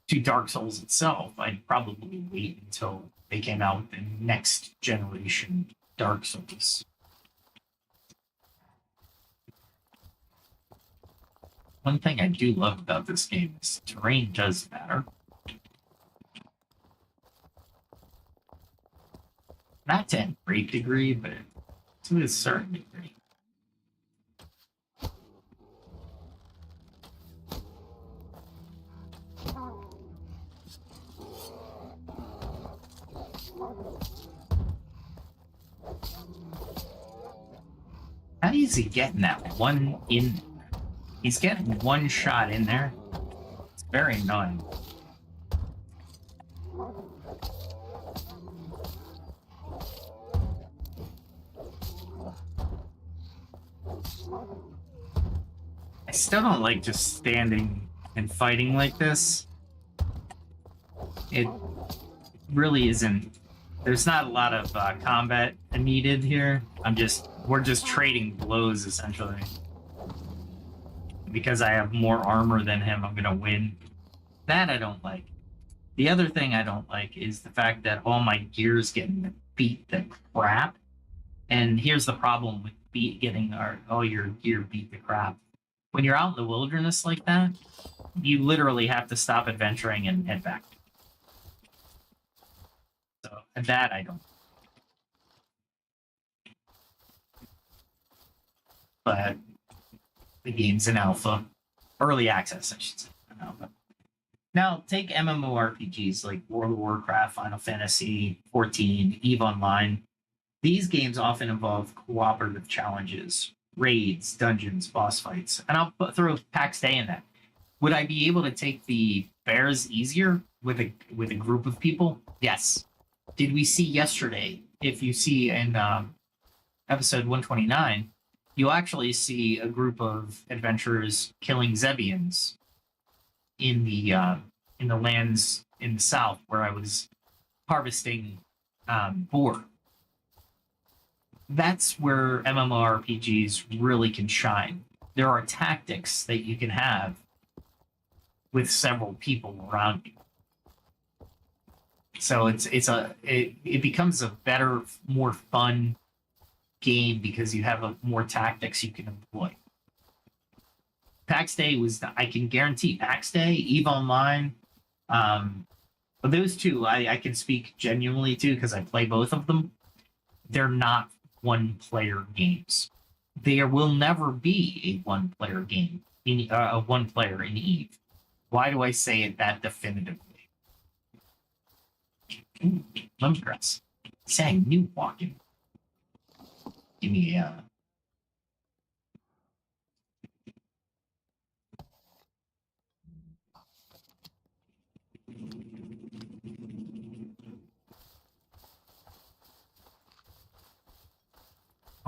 to Dark Souls itself. I'd probably wait until they came out with the next generation Dark Souls. One thing I do love about this game is terrain does matter. Not to a great degree, but to a certain degree. How is he getting that one in? He's getting one shot in there. It's very annoying. I still don't like just standing and fighting like this. It really isn't. There's not a lot of combat needed here. We're just trading blows essentially. Because I have more armor than him, I'm gonna win. That I don't like. The other thing I don't like is the fact that all my gear's getting beat to crap. And here's the problem with getting all your gear beat to crap. When you're out in the wilderness like that, you literally have to stop adventuring and head back. So that I don't. But the game's in alpha. Early access, I should say. Alpha. Now, take MMORPGs like World of Warcraft, Final Fantasy XIV, EVE Online. These games often involve cooperative challenges, raids, dungeons, boss fights. And I'll throw PAX Day in that. Would I be able to take the bears easier with a group of people? Yes. Did we see yesterday, if you see in episode 129, you'll actually see a group of adventurers killing Zebians in the lands in the south where I was harvesting boar. That's where MMORPGs really can shine. There are tactics that you can have with several people around you. So it becomes a better, more fun game because you have more tactics you can employ. PAX Day was, I can guarantee PAX Day, EVE Online, but those two I can speak genuinely to because I play both of them. They're not one-player games. There will never be a one-player game, a one-player in EVE. Why do I say it that definitively? Ooh, lemongrass. Saying new walking. Give me a...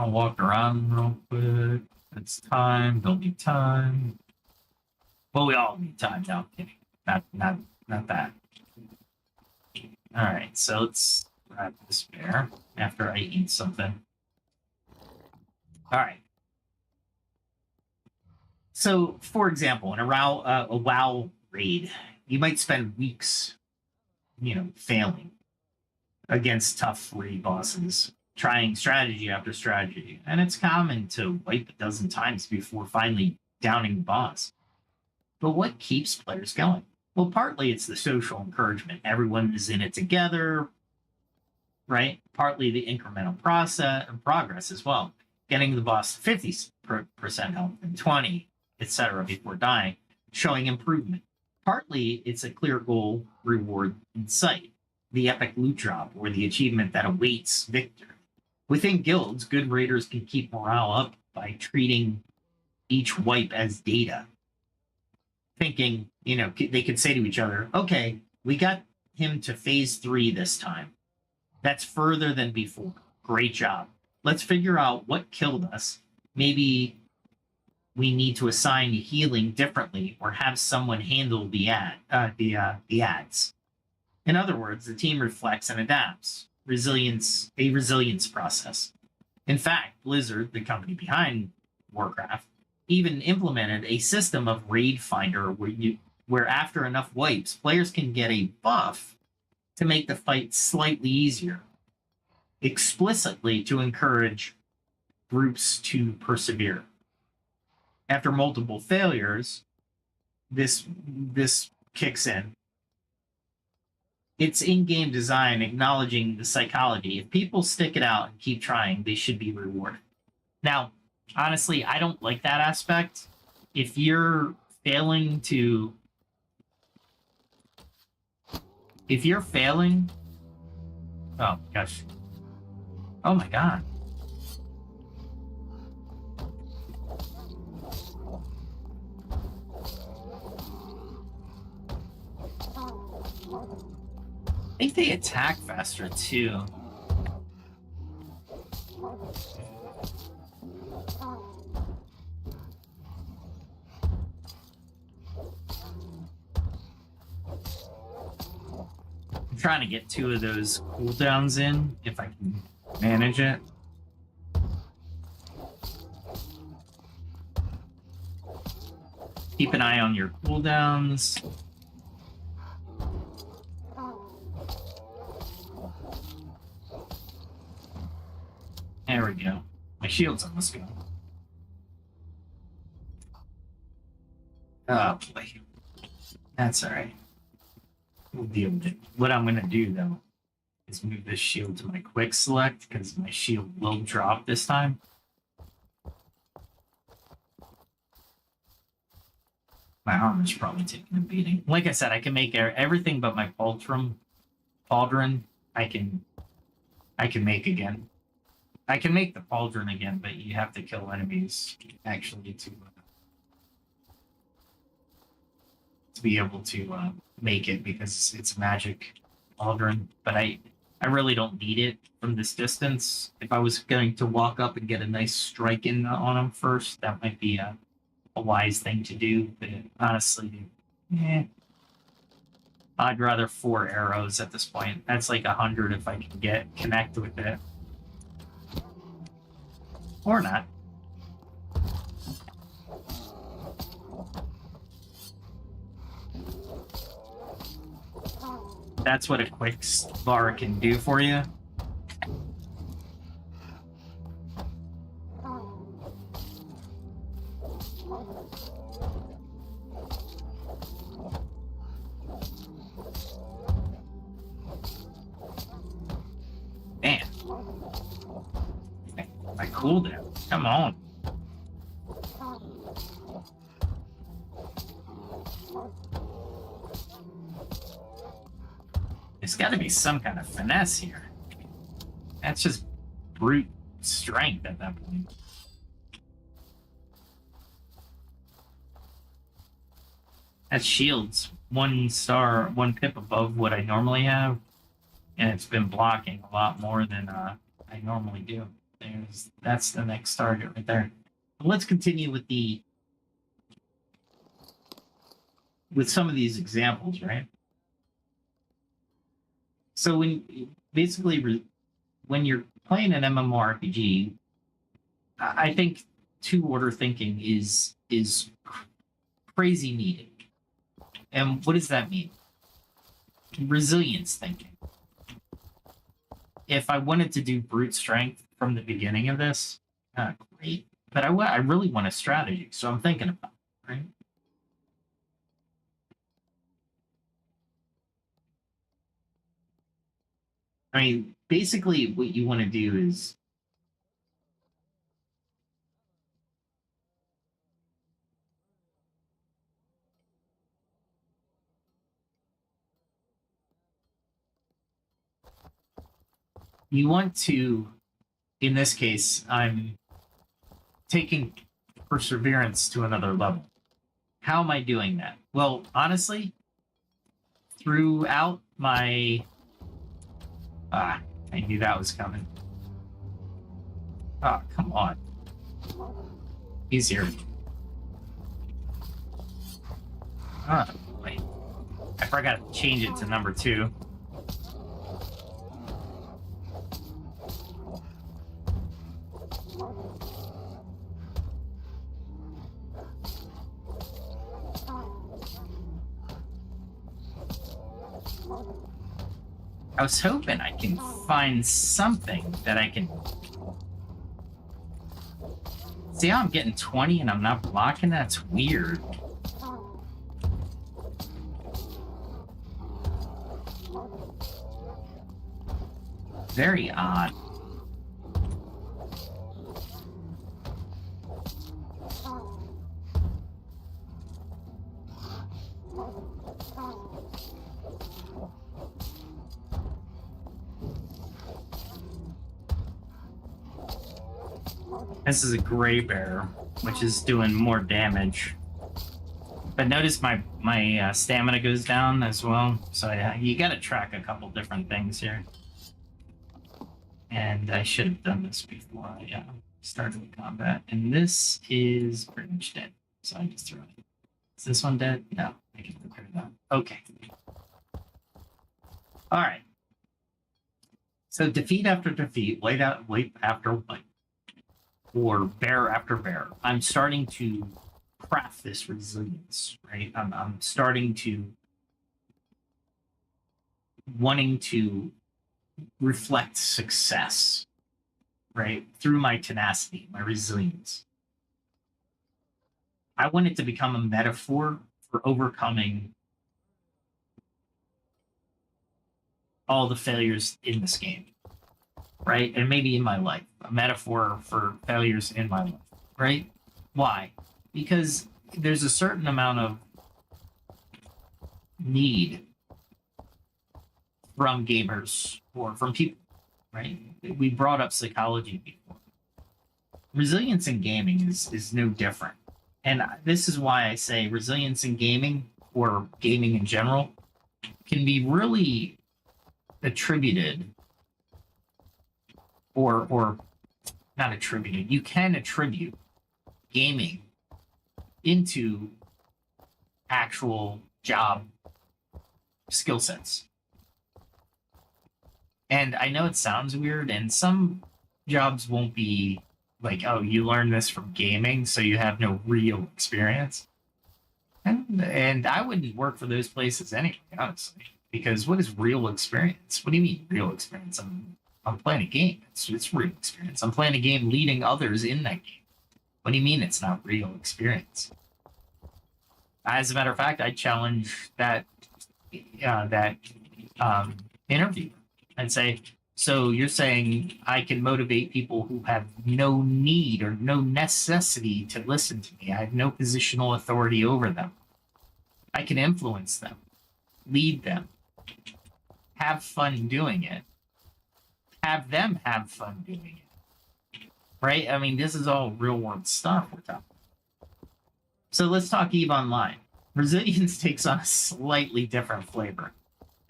I'll walk around real quick. It's time. Don't need time. Well, we all need time. No, I'm kidding. Not that. All right, so let's grab this bear after I eat something. All right. So, for example, in a WoW raid, you might spend weeks, failing against tough raid bosses, trying strategy after strategy, and it's common to wipe a dozen times before finally downing the boss. But what keeps players going? Well, partly it's the social encouragement. Everyone is in it together, right? Partly the incremental progress as well. Getting the boss to 50% health and 20, etc. before dying, showing improvement. Partly it's a clear goal reward in sight. The epic loot drop or the achievement that awaits victory. Within guilds, good raiders can keep morale up by treating each wipe as data. Thinking, they could say to each other, okay, we got him to phase 3 this time. That's further than before. Great job. Let's figure out what killed us. Maybe we need to assign healing differently or have someone handle the ads. In other words, the team reflects and adapts. A resilience process. In fact, Blizzard, the company behind Warcraft, even implemented a system of raid finder where after enough wipes, players can get a buff to make the fight slightly easier, explicitly to encourage groups to persevere. After multiple failures, this kicks in. It's in-game design acknowledging the psychology. If people stick it out and keep trying, they should be rewarded. Now, honestly, I don't like that aspect. If you're failing, oh gosh. Oh my god. I think they attack faster too. I'm trying to get 2 of those cooldowns in if I can manage it. Keep an eye on your cooldowns. There we go. My shield's almost gone. Oh boy. That's alright. We'll deal with it. What I'm gonna do though is move this shield to my quick select because my shield will drop this time. My armor's probably taking a beating. Like I said, I can make everything but my pauldron. I can make again. I can make the pauldron again, but you have to kill enemies actually to be able to make it because it's a magic pauldron. But I really don't need it from this distance. If I was going to walk up and get a nice strike in on them first, that might be a wise thing to do. But honestly, I'd rather 4 arrows at this point. That's like 100 if I can connect with it. Or not. That's what a quick bar can do for you. Man. My cooldown. Come on. There's got to be some kind of finesse here. That's just brute strength at that point. That shield's 1 star, 1 pip above what I normally have, and it's been blocking a lot more than I normally do. That's the next target right there. Let's continue with some of these examples, right? So when you're playing an MMORPG, I think 2-order thinking is crazy needed. And what does that mean? Resilience thinking. If I wanted to do brute strength from the beginning of this, great. But I really want a strategy, so I'm thinking about it, right? I mean, basically what you want to do is you want to, in this case, I'm taking perseverance to another level. How am I doing that? Well, honestly, throughout my... I knew that was coming. Oh, come on. He's here. Oh, wait. I forgot to change it to number 2. I was hoping I can find something that I can... See how I'm getting 20 and I'm not blocking? That's weird. Very odd. This is a gray bear, which is doing more damage. But notice my stamina goes down as well. So yeah, you got to track a couple different things here. And I should have done this before I started the combat. And this is pretty much dead. So I just throw it. Is this one dead? No, I can repair that. Okay. All right. So defeat after defeat, white after white, or bear after bear. I'm starting to craft this resilience, right? I'm starting to wanting to reflect success, right? Through my tenacity, my resilience. I want it to become a metaphor for overcoming all the failures in this game, right? And maybe in my life, a metaphor for failures in my life, right? Why? Because there's a certain amount of need from gamers or from people, right? We brought up psychology before. Resilience in gaming is no different. And this is why I say resilience in gaming, or gaming in general, can be really attributed, or not attributed. You can attribute gaming into actual job skill sets. And I know it sounds weird, and some jobs won't be like, oh, you learned this from gaming, so you have no real experience. And I wouldn't work for those places anyway, honestly, because what is real experience? What do you mean real experience? I'm playing a game. It's real experience. I'm playing a game leading others in that game. What do you mean it's not real experience? As a matter of fact, I challenge that that interview and say, so you're saying I can motivate people who have no need or no necessity to listen to me. I have no positional authority over them. I can influence them, lead them, have fun doing it, have them have fun doing it. Right? I mean, this is all real world stuff we're talking. So let's talk EVE Online. Resilience takes on a slightly different flavor.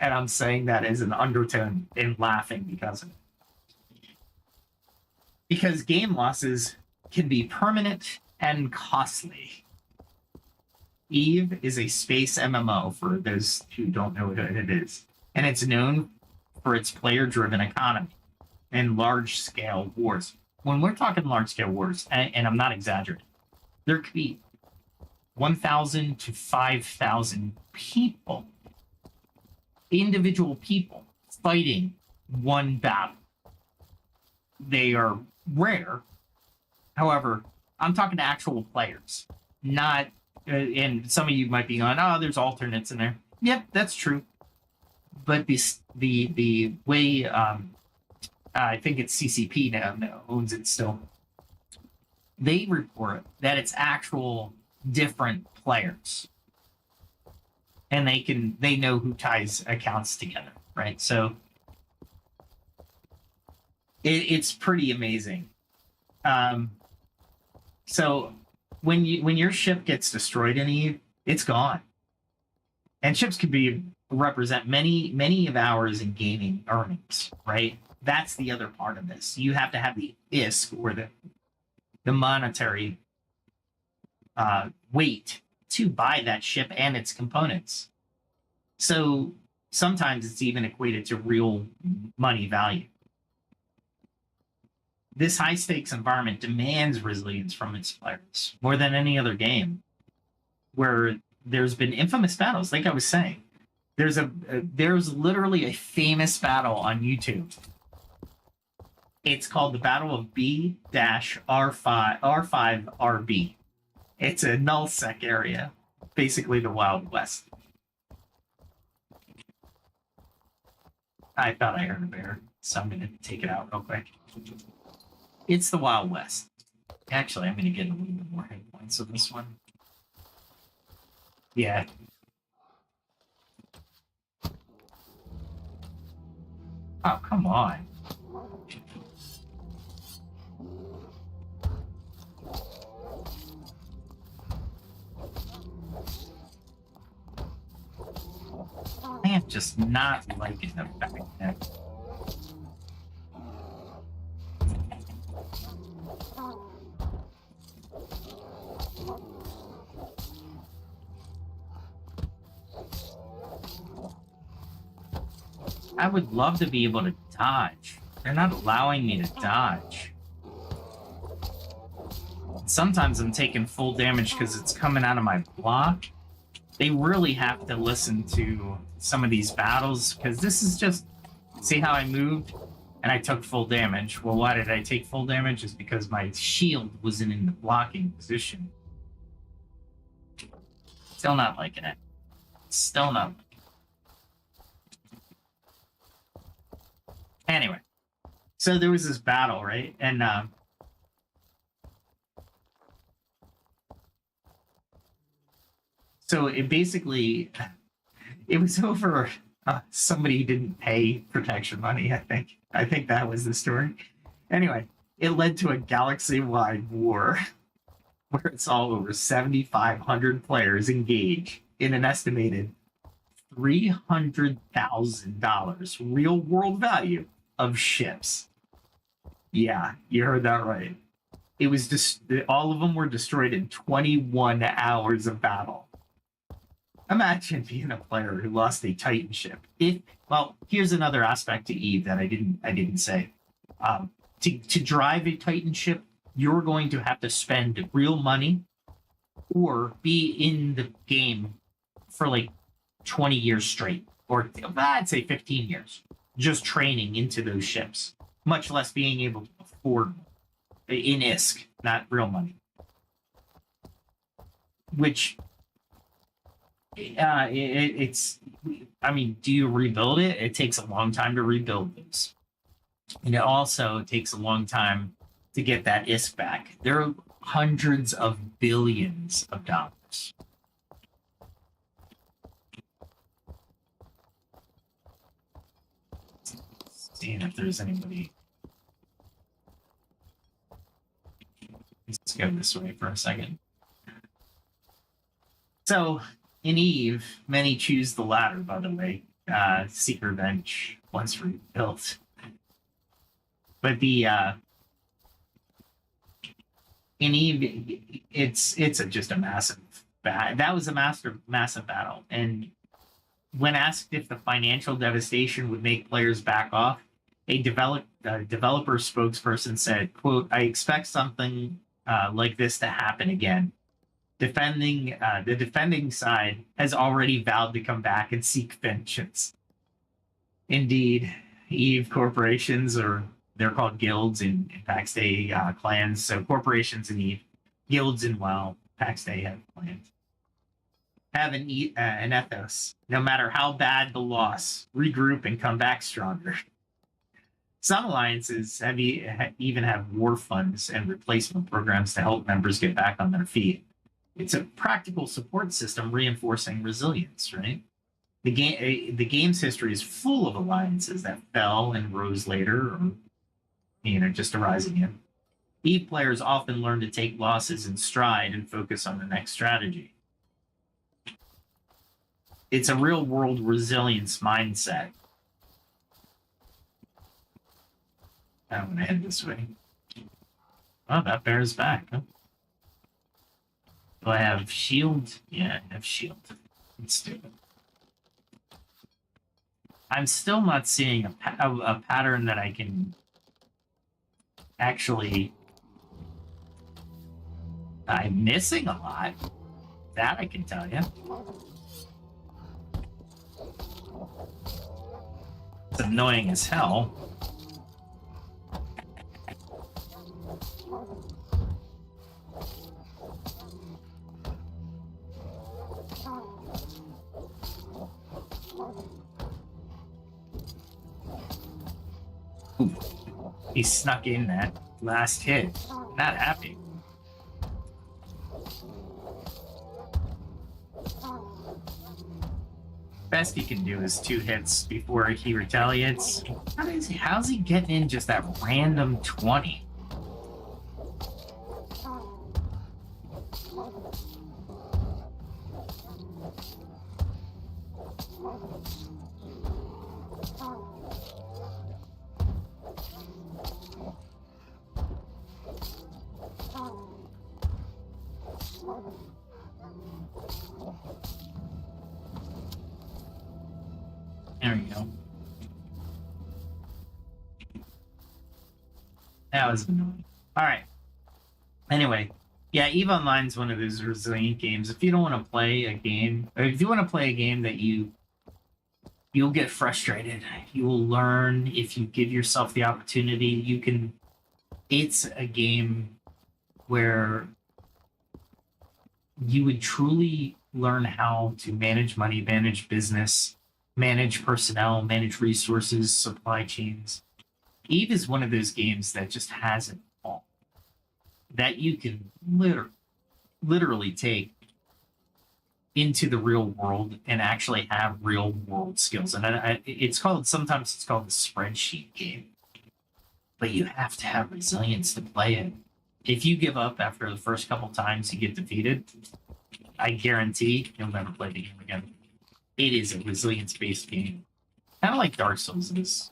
And I'm saying that as an undertone and laughing because of it. Because game losses can be permanent and costly. EVE is a space MMO for those who don't know what it is. And it's known for its player-driven economy and large-scale wars. When we're talking large-scale wars, and I'm not exaggerating, there could be 1,000 to 5,000 people, individual people, fighting one battle. They are rare. However, I'm talking to actual players, not, and some of you might be going, oh, there's alternates in there. Yep, that's true. But the way, I think it's CCP now owns it still. They report that it's actual different players, and they know who ties accounts together, right? So it's pretty amazing. So when your ship gets destroyed in EVE, it's gone, and ships could represent many of ours in gaming earnings, right? That's the other part of this. You have to have the ISK, or the monetary weight to buy that ship and its components. So sometimes it's even equated to real money value. This high stakes environment demands resilience from its players more than any other game, where there's been infamous battles. Like I was saying, there's literally a famous battle on YouTube. It's called the Battle of B-R5RB. It's a nullsec area, basically the Wild West. I thought I heard a bear, so I'm going to take it out real quick. It's the Wild West. Actually, I'm going to get a little bit more hit points on this one. Yeah. Oh, come on. I am just not liking the fact that I would love to be able to dodge. They're not allowing me to dodge. Sometimes I'm taking full damage because it's coming out of my block. They really have to listen to some of these battles, because this is just, see how I moved and I took full damage. Well, why did I take full damage? Is because my shield wasn't in the blocking position. Still not liking it. Still not liking it. Anyway, so there was this battle, right? And so it basically, it was over somebody didn't pay protection money, I think. I think that was the story. Anyway, it led to a galaxy-wide war where it's all over 7,500 players engage in an estimated $300,000 real-world value of ships. Yeah, you heard that right. It was just, all of them were destroyed in 21 hours of battle. Imagine being a player who lost a Titan ship. Well, here's another aspect to EVE that I didn't say. To drive a Titan ship, you're going to have to spend real money or be in the game for like 20 years straight, or I'd say 15 years, just training into those ships, much less being able to afford in ISK, not real money. Which It's. I mean, do you rebuild it? It takes a long time to rebuild those, and it also takes a long time to get that ISK back. There are hundreds of billions of dollars. Seeing if there's anybody. Let's go this way for a second. So, in Eve, many choose the latter, by the way. Seek revenge once rebuilt. But the in Eve, it's just a massive that was a massive battle. And when asked if the financial devastation would make players back off, a developer spokesperson said, "quote I expect something like this to happen again. The defending side has already vowed to come back and seek vengeance." Indeed, Eve corporations, or they're called guilds in PAX Day clans. So corporations in Eve, guilds in WoW, PAX Day have clans, have an ethos. No matter how bad the loss, regroup and come back stronger. Some alliances even have war funds and replacement programs to help members get back on their feet. It's a practical support system reinforcing resilience, right? The game's history is full of alliances that fell and rose later, or just arise again. Eve players often learn to take losses in stride and focus on the next strategy. It's a real-world resilience mindset. I'm gonna head this way. Oh, that bear's back. Huh? Do I have shield? Yeah, I have shield. Let's do it. I'm still not seeing a pattern that I can actually... I'm missing a lot. That I can tell you. It's annoying as hell. Ooh, he snuck in that last hit. Not happy. Best he can do is 2 hits before he retaliates. How's he getting in just that random 20? There we go. That was annoying. Alright. Anyway, yeah, EVE Online is one of those resilient games. If you don't want to play a game, or if you want to play a game that you'll get frustrated, you will learn if you give yourself the opportunity. You can. It's a game where you would truly learn how to manage money, manage business, manage personnel, manage resources, supply chains. Eve is one of those games that just has it all. That you can literally take into the real world and actually have real world skills. And sometimes it's called the spreadsheet game. But you have to have resilience to play it. If you give up after the first couple times you get defeated, I guarantee you'll never play the game again. It is a resilience-based game. Kind of like Dark Souls is.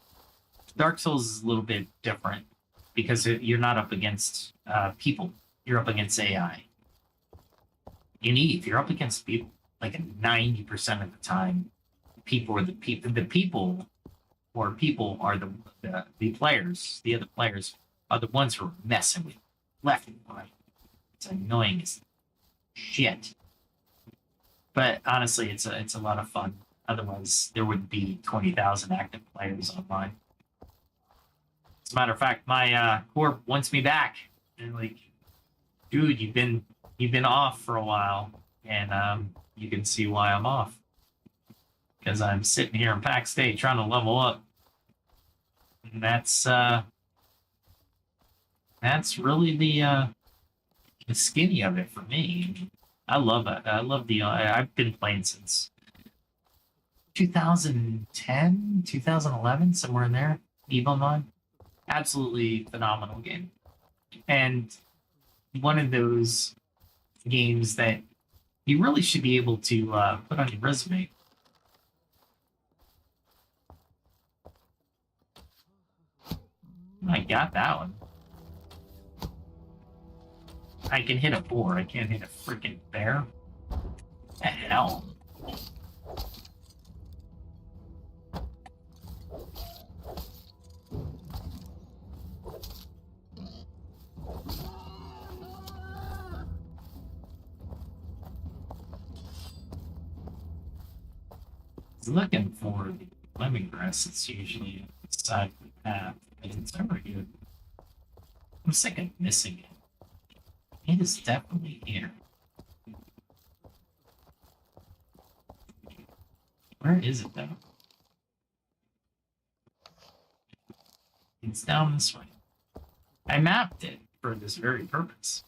Dark Souls is a little bit different because you're not up against people. You're up against AI. In Eve, you're up against people. Like 90% of the time, people are the people. The people are the players. The other players are the ones who are messing with you left and right. It's annoying as shit. But honestly, it's a lot of fun. Otherwise, there would be 20,000 active players online. As a matter of fact, my corp wants me back. And like, dude, you've been off for a while. and you can see why I'm off. Because I'm sitting here in PAX Day trying to level up. And that's really the skinny of it for me. I love it. I love I've been playing since 2010, 2011, somewhere in there. Evilmon. Absolutely phenomenal game. And one of those games that you really should be able to put on your resume. I got that one. I can hit a boar. I can't hit a freaking bear. What the hell? Looking for the lemongrass. It's usually on the side of the path, but it's over here. I'm sick of missing it. It is definitely here. Where is it though? It's down this way. I mapped it for this very purpose.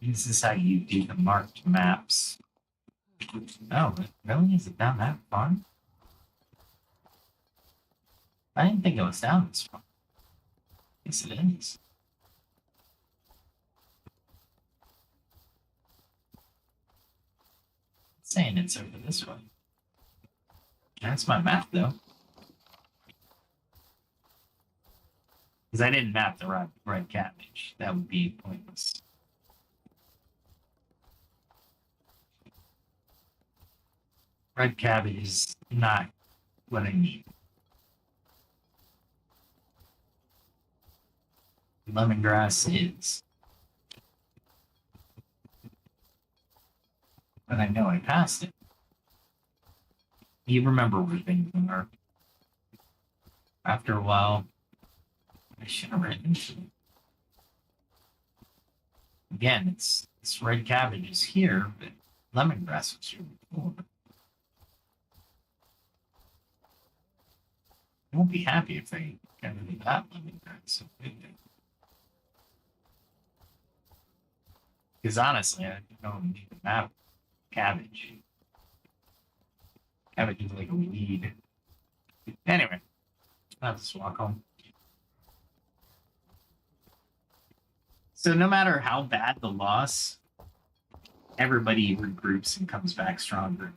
This is how you do the marked maps. Oh, really? Is it down that far? I didn't think it was down this far. Yes, it is. It's saying it's over this way. That's my map, though. Because I didn't map the red cabbage. That would be pointless. Red cabbage is not what I need. Lemongrass is. But I know I passed it. You remember where things are. After a while, I should have ran into it. Again, it's this red cabbage is here, but lemongrass was here before. I won't be happy if they get rid of that lemongrass. Because honestly, I don't need the map cabbage. Cabbage is like a weed. Anyway, I'll just walk home. So no matter how bad the loss, everybody regroups and comes back stronger.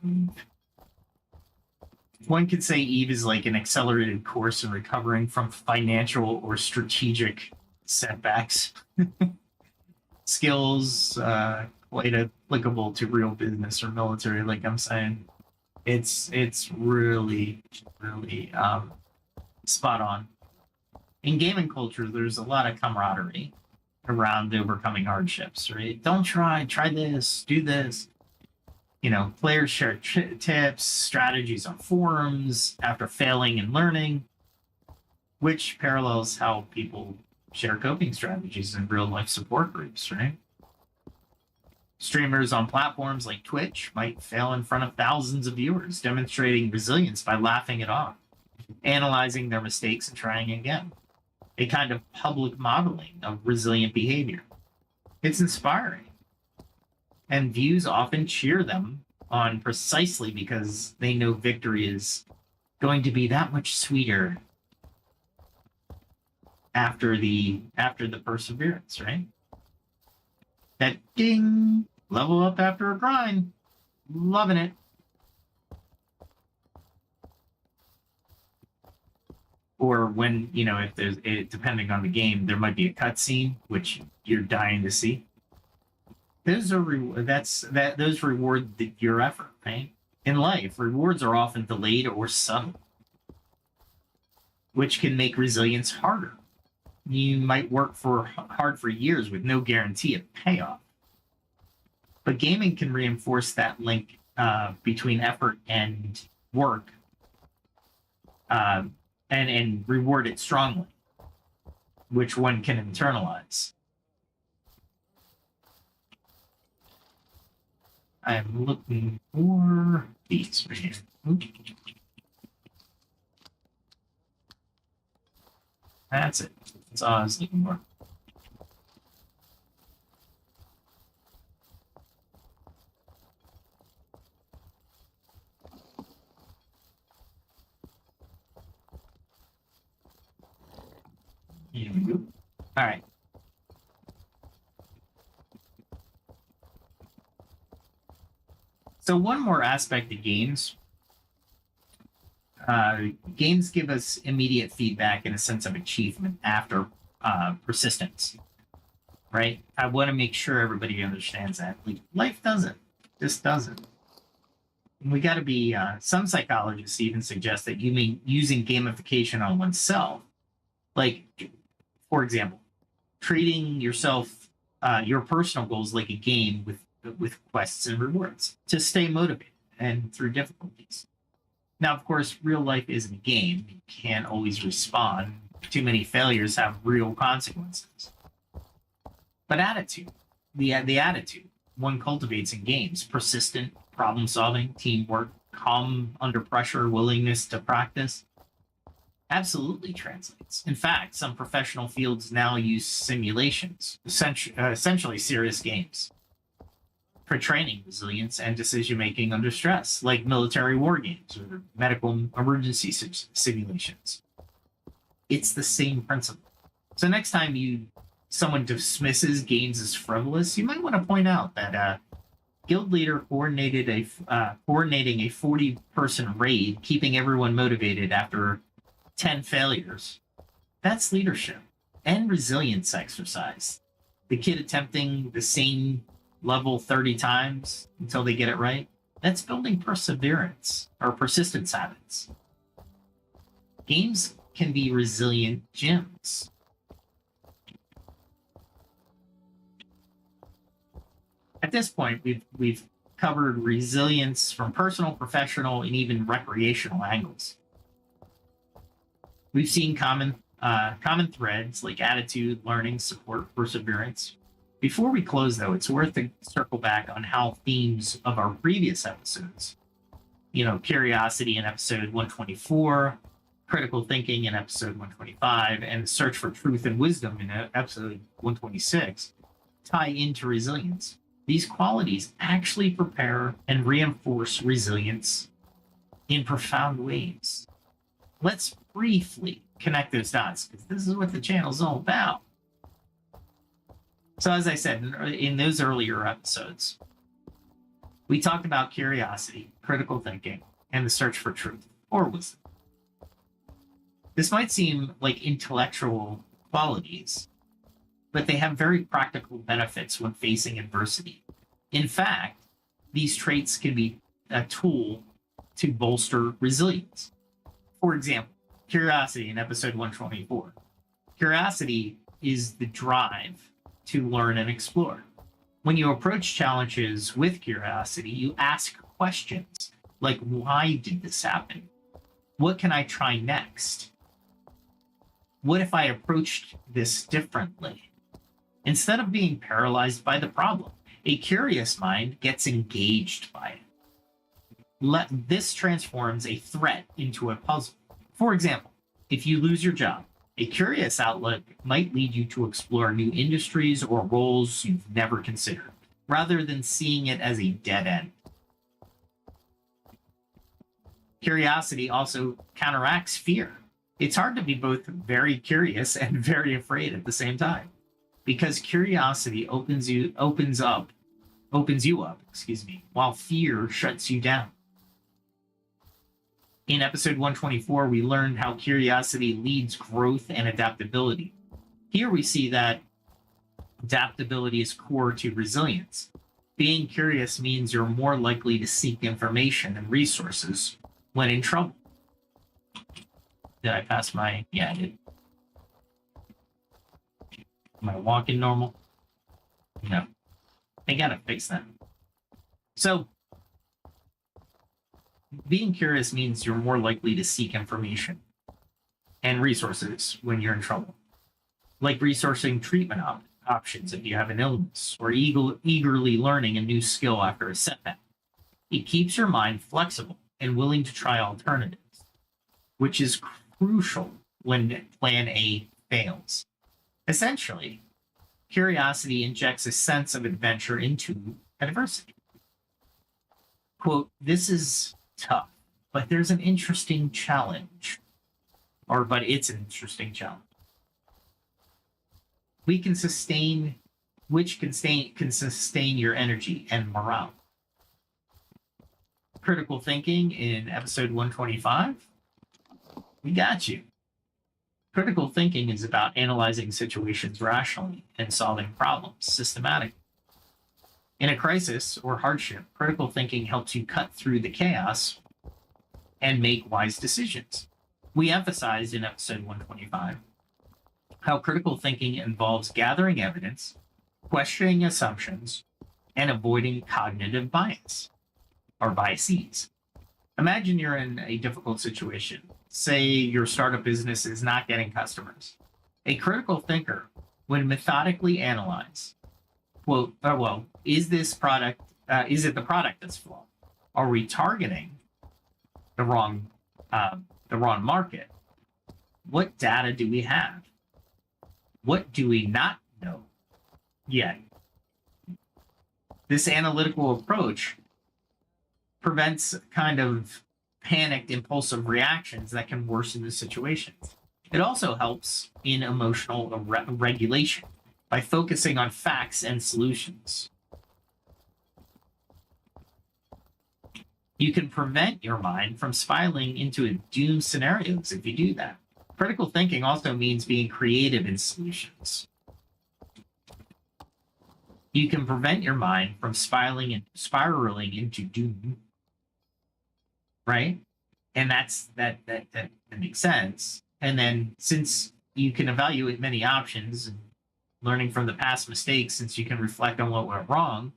One could say Eve is like an accelerated course in recovering from financial or strategic setbacks. Skills quite applicable to real business or military, like I'm saying. It's really spot on. In gaming culture, there's a lot of camaraderie around overcoming hardships, right? Don't try this, do this. You know, players share tips, strategies on forums after failing and learning, which parallels how people share coping strategies in real life support groups, right? Streamers on platforms like Twitch might fail in front of thousands of viewers, demonstrating resilience by laughing it off, analyzing their mistakes and trying again. A kind of public modeling of resilient behavior. It's inspiring. And views often cheer them on precisely because they know victory is going to be that much sweeter after the perseverance, right? That ding, level up after a grind, loving it. Or when, you know, if there's depending on the game, there might be a cutscene which you're dying to see. Those are those reward your effort, right? In life, rewards are often delayed or subtle, which can make resilience harder. You might work hard for years with no guarantee of payoff. But gaming can reinforce that link between effort and work and reward it strongly, which one can internalize. I'm looking for these right here. That's it. That's all I was looking for. Here we go. All right. So one more aspect of games. Games give us immediate feedback and a sense of achievement after persistence, right? I want to make sure everybody understands that. Like, life doesn't. Just doesn't. And we got to be. Some psychologists even suggest that you mean using gamification on oneself, like, for example, treating yourself, your personal goals like a game with quests and rewards to stay motivated and through difficulties. Now, of course, real life isn't a game. You can't always respond. Too many failures have real consequences. But attitude, the attitude one cultivates in games, persistent problem solving, teamwork, calm under pressure, willingness to practice, absolutely translates. In fact, some professional fields now use simulations, essentially serious games, for training resilience and decision making under stress, like military war games or medical emergency simulations. It's the same principle. So next time someone dismisses games as frivolous, you might want to point out that guild leader coordinating a 40-person raid, keeping everyone motivated after 10 failures. That's leadership and resilience exercise. The kid attempting the same level 30 times until they get it right. That's building perseverance or persistence habits. Games can be resilient gyms. At this point, we've covered resilience from personal, professional, and even recreational angles. We've seen common threads like attitude, learning, support, perseverance. Before we close, though, it's worth to circle back on how themes of our previous episodes, curiosity in episode 124, critical thinking in episode 125, and search for truth and wisdom in episode 126, tie into resilience. These qualities actually prepare and reinforce resilience in profound ways. Let's briefly connect those dots, because this is what the channel's all about. So as I said in those earlier episodes, we talked about curiosity, critical thinking, and the search for truth or wisdom. This might seem like intellectual qualities, but they have very practical benefits when facing adversity. In fact, these traits can be a tool to bolster resilience. For example, curiosity in episode 124. Curiosity is the drive to learn and explore. When you approach challenges with curiosity, you ask questions like, why did this happen? What can I try next? What if I approached this differently? Instead of being paralyzed by the problem, a curious mind gets engaged by it. This transforms a threat into a puzzle. For example, if you lose your job, a curious outlook might lead you to explore new industries or roles you've never considered, rather than seeing it as a dead end. Curiosity also counteracts fear. It's hard to be both very curious and very afraid at the same time, because curiosity opens you up, while fear shuts you down. In episode 124, we learned how curiosity leads growth and adaptability. Here we see that adaptability is core to resilience. Being curious means you're more likely to seek information and resources when in trouble. Did I pass my... Yeah, I did. Am I walking normal? No. I gotta fix that. So, being curious means you're more likely to seek information and resources when you're in trouble, like resourcing treatment options if you have an illness, or eagerly learning a new skill after a setback. It keeps your mind flexible and willing to try alternatives, which is crucial when plan A fails. Essentially, curiosity injects a sense of adventure into adversity. Quote, this is tough, but there's an interesting challenge. But it's an interesting challenge. Which can sustain your energy and morale. Critical thinking in episode 125. We got you. Critical thinking is about analyzing situations rationally and solving problems systematically. In a crisis or hardship, critical thinking helps you cut through the chaos and make wise decisions. We emphasized in episode 125 how critical thinking involves gathering evidence, questioning assumptions, and avoiding cognitive bias or biases. Imagine you're in a difficult situation. Say your startup business is not getting customers. A critical thinker would methodically analyze, quote, is it the product that's flawed? Are we targeting the wrong market? What data do we have? What do we not know yet? This analytical approach prevents kind of panicked, impulsive reactions that can worsen the situations. It also helps in emotional regulation by focusing on facts and solutions. You can prevent your mind from spiraling into doom scenarios if you do that. Critical thinking also means being creative in solutions. You can prevent your mind from spiraling into doom, right? And that makes sense. And then since you can evaluate many options and learning from the past mistakes, since you can reflect on what went wrong,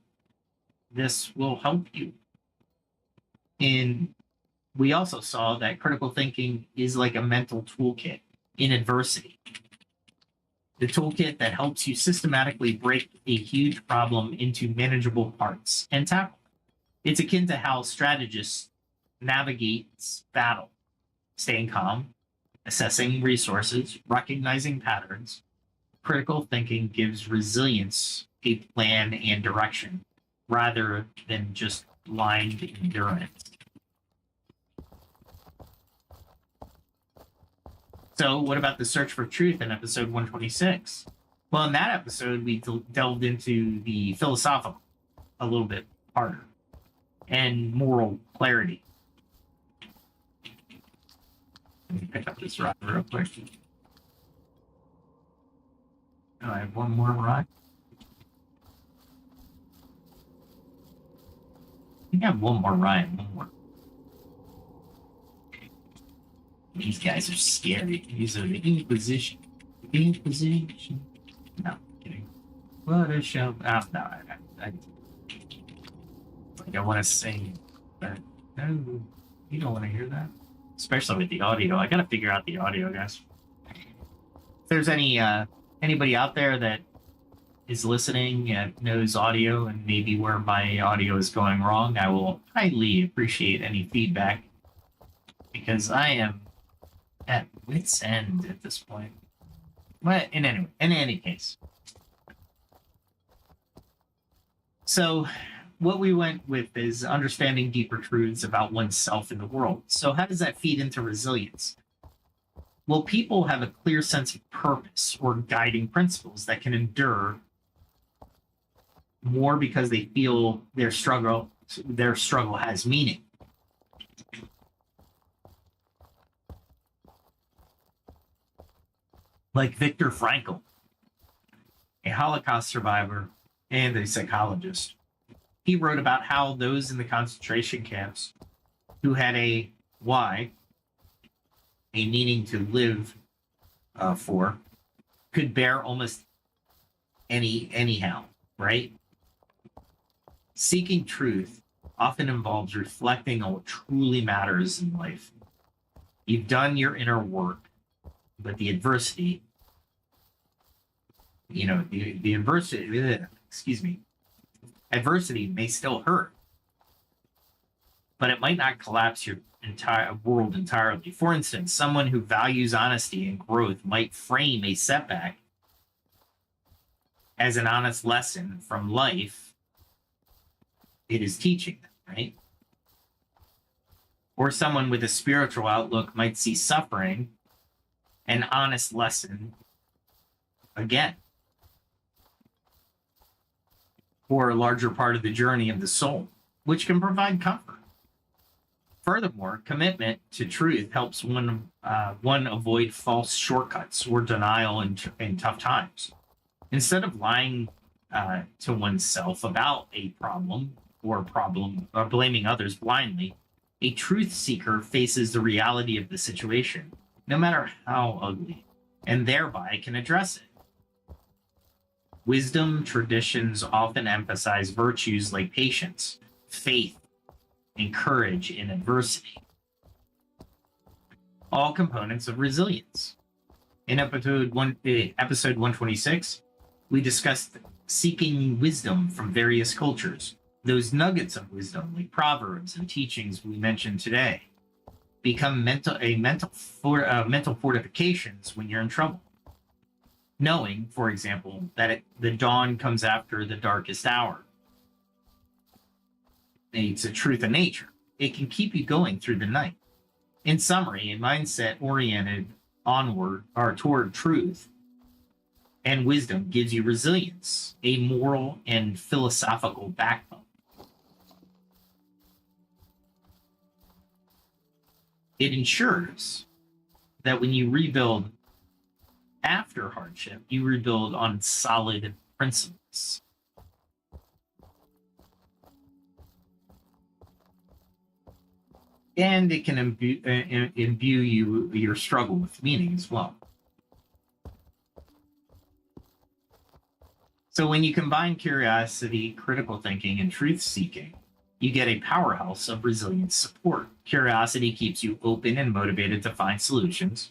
this will help you. And we also saw that critical thinking is like a mental toolkit in adversity. The toolkit that helps you systematically break a huge problem into manageable parts and tackle it. It's akin to how strategists navigate battle, staying calm, assessing resources, recognizing patterns. Critical thinking gives resilience a plan and direction rather than just blind endurance. So what about the search for truth in episode 126? Well, in that episode, we delved into the philosophical a little bit harder and moral clarity. Let me pick up this ride real quick. Oh, I have one more ride. I think I have one more ride. One more. These guys are scary. These are the Inquisition. Inquisition. No, I'm kidding. What a show. Oh, no, I want to sing, but no, you don't want to hear that. Especially with the audio. I got to figure out the audio, guys. If there's anybody out there that is listening and knows audio and maybe where my audio is going wrong, I will highly appreciate any feedback because I am at wit's end at this point. But in any case. So what we went with is understanding deeper truths about oneself and the world. So how does that feed into resilience? Well, people have a clear sense of purpose or guiding principles that can endure more because they feel their struggle has meaning. Like Viktor Frankl, a Holocaust survivor and a psychologist. He wrote about how those in the concentration camps who had a why, a meaning to live for, could bear almost anyhow, right? Seeking truth often involves reflecting on what truly matters in life. You've done your inner work. but the adversity, the adversity may still hurt, but it might not collapse your entire world entirely. For instance, someone who values honesty and growth might frame a setback as an honest lesson from life it is teaching them, right? Or someone with a spiritual outlook might see suffering an honest lesson again, or a larger part of the journey of the soul, which can provide comfort. Furthermore, commitment to truth helps one avoid false shortcuts or denial in tough times. Instead of lying to oneself about a problem or blaming others blindly, a truth seeker faces the reality of the situation, no matter how ugly, and thereby can address it. Wisdom traditions often emphasize virtues like patience, faith, and courage in adversity, all components of resilience. In episode 126, we discussed seeking wisdom from various cultures. Those nuggets of wisdom, like proverbs and teachings we mentioned today, become mental fortifications when you're in trouble. Knowing, for example, that the dawn comes after the darkest hour. It's a truth of nature. It can keep you going through the night. In summary, a mindset oriented onward or toward truth and wisdom gives you resilience, a moral and philosophical backbone. It ensures that when you rebuild after hardship, you rebuild on solid principles. And it can imbue your struggle with meaning as well. So when you combine curiosity, critical thinking, and truth-seeking, you get a powerhouse of resilient support. Curiosity keeps you open and motivated to find solutions.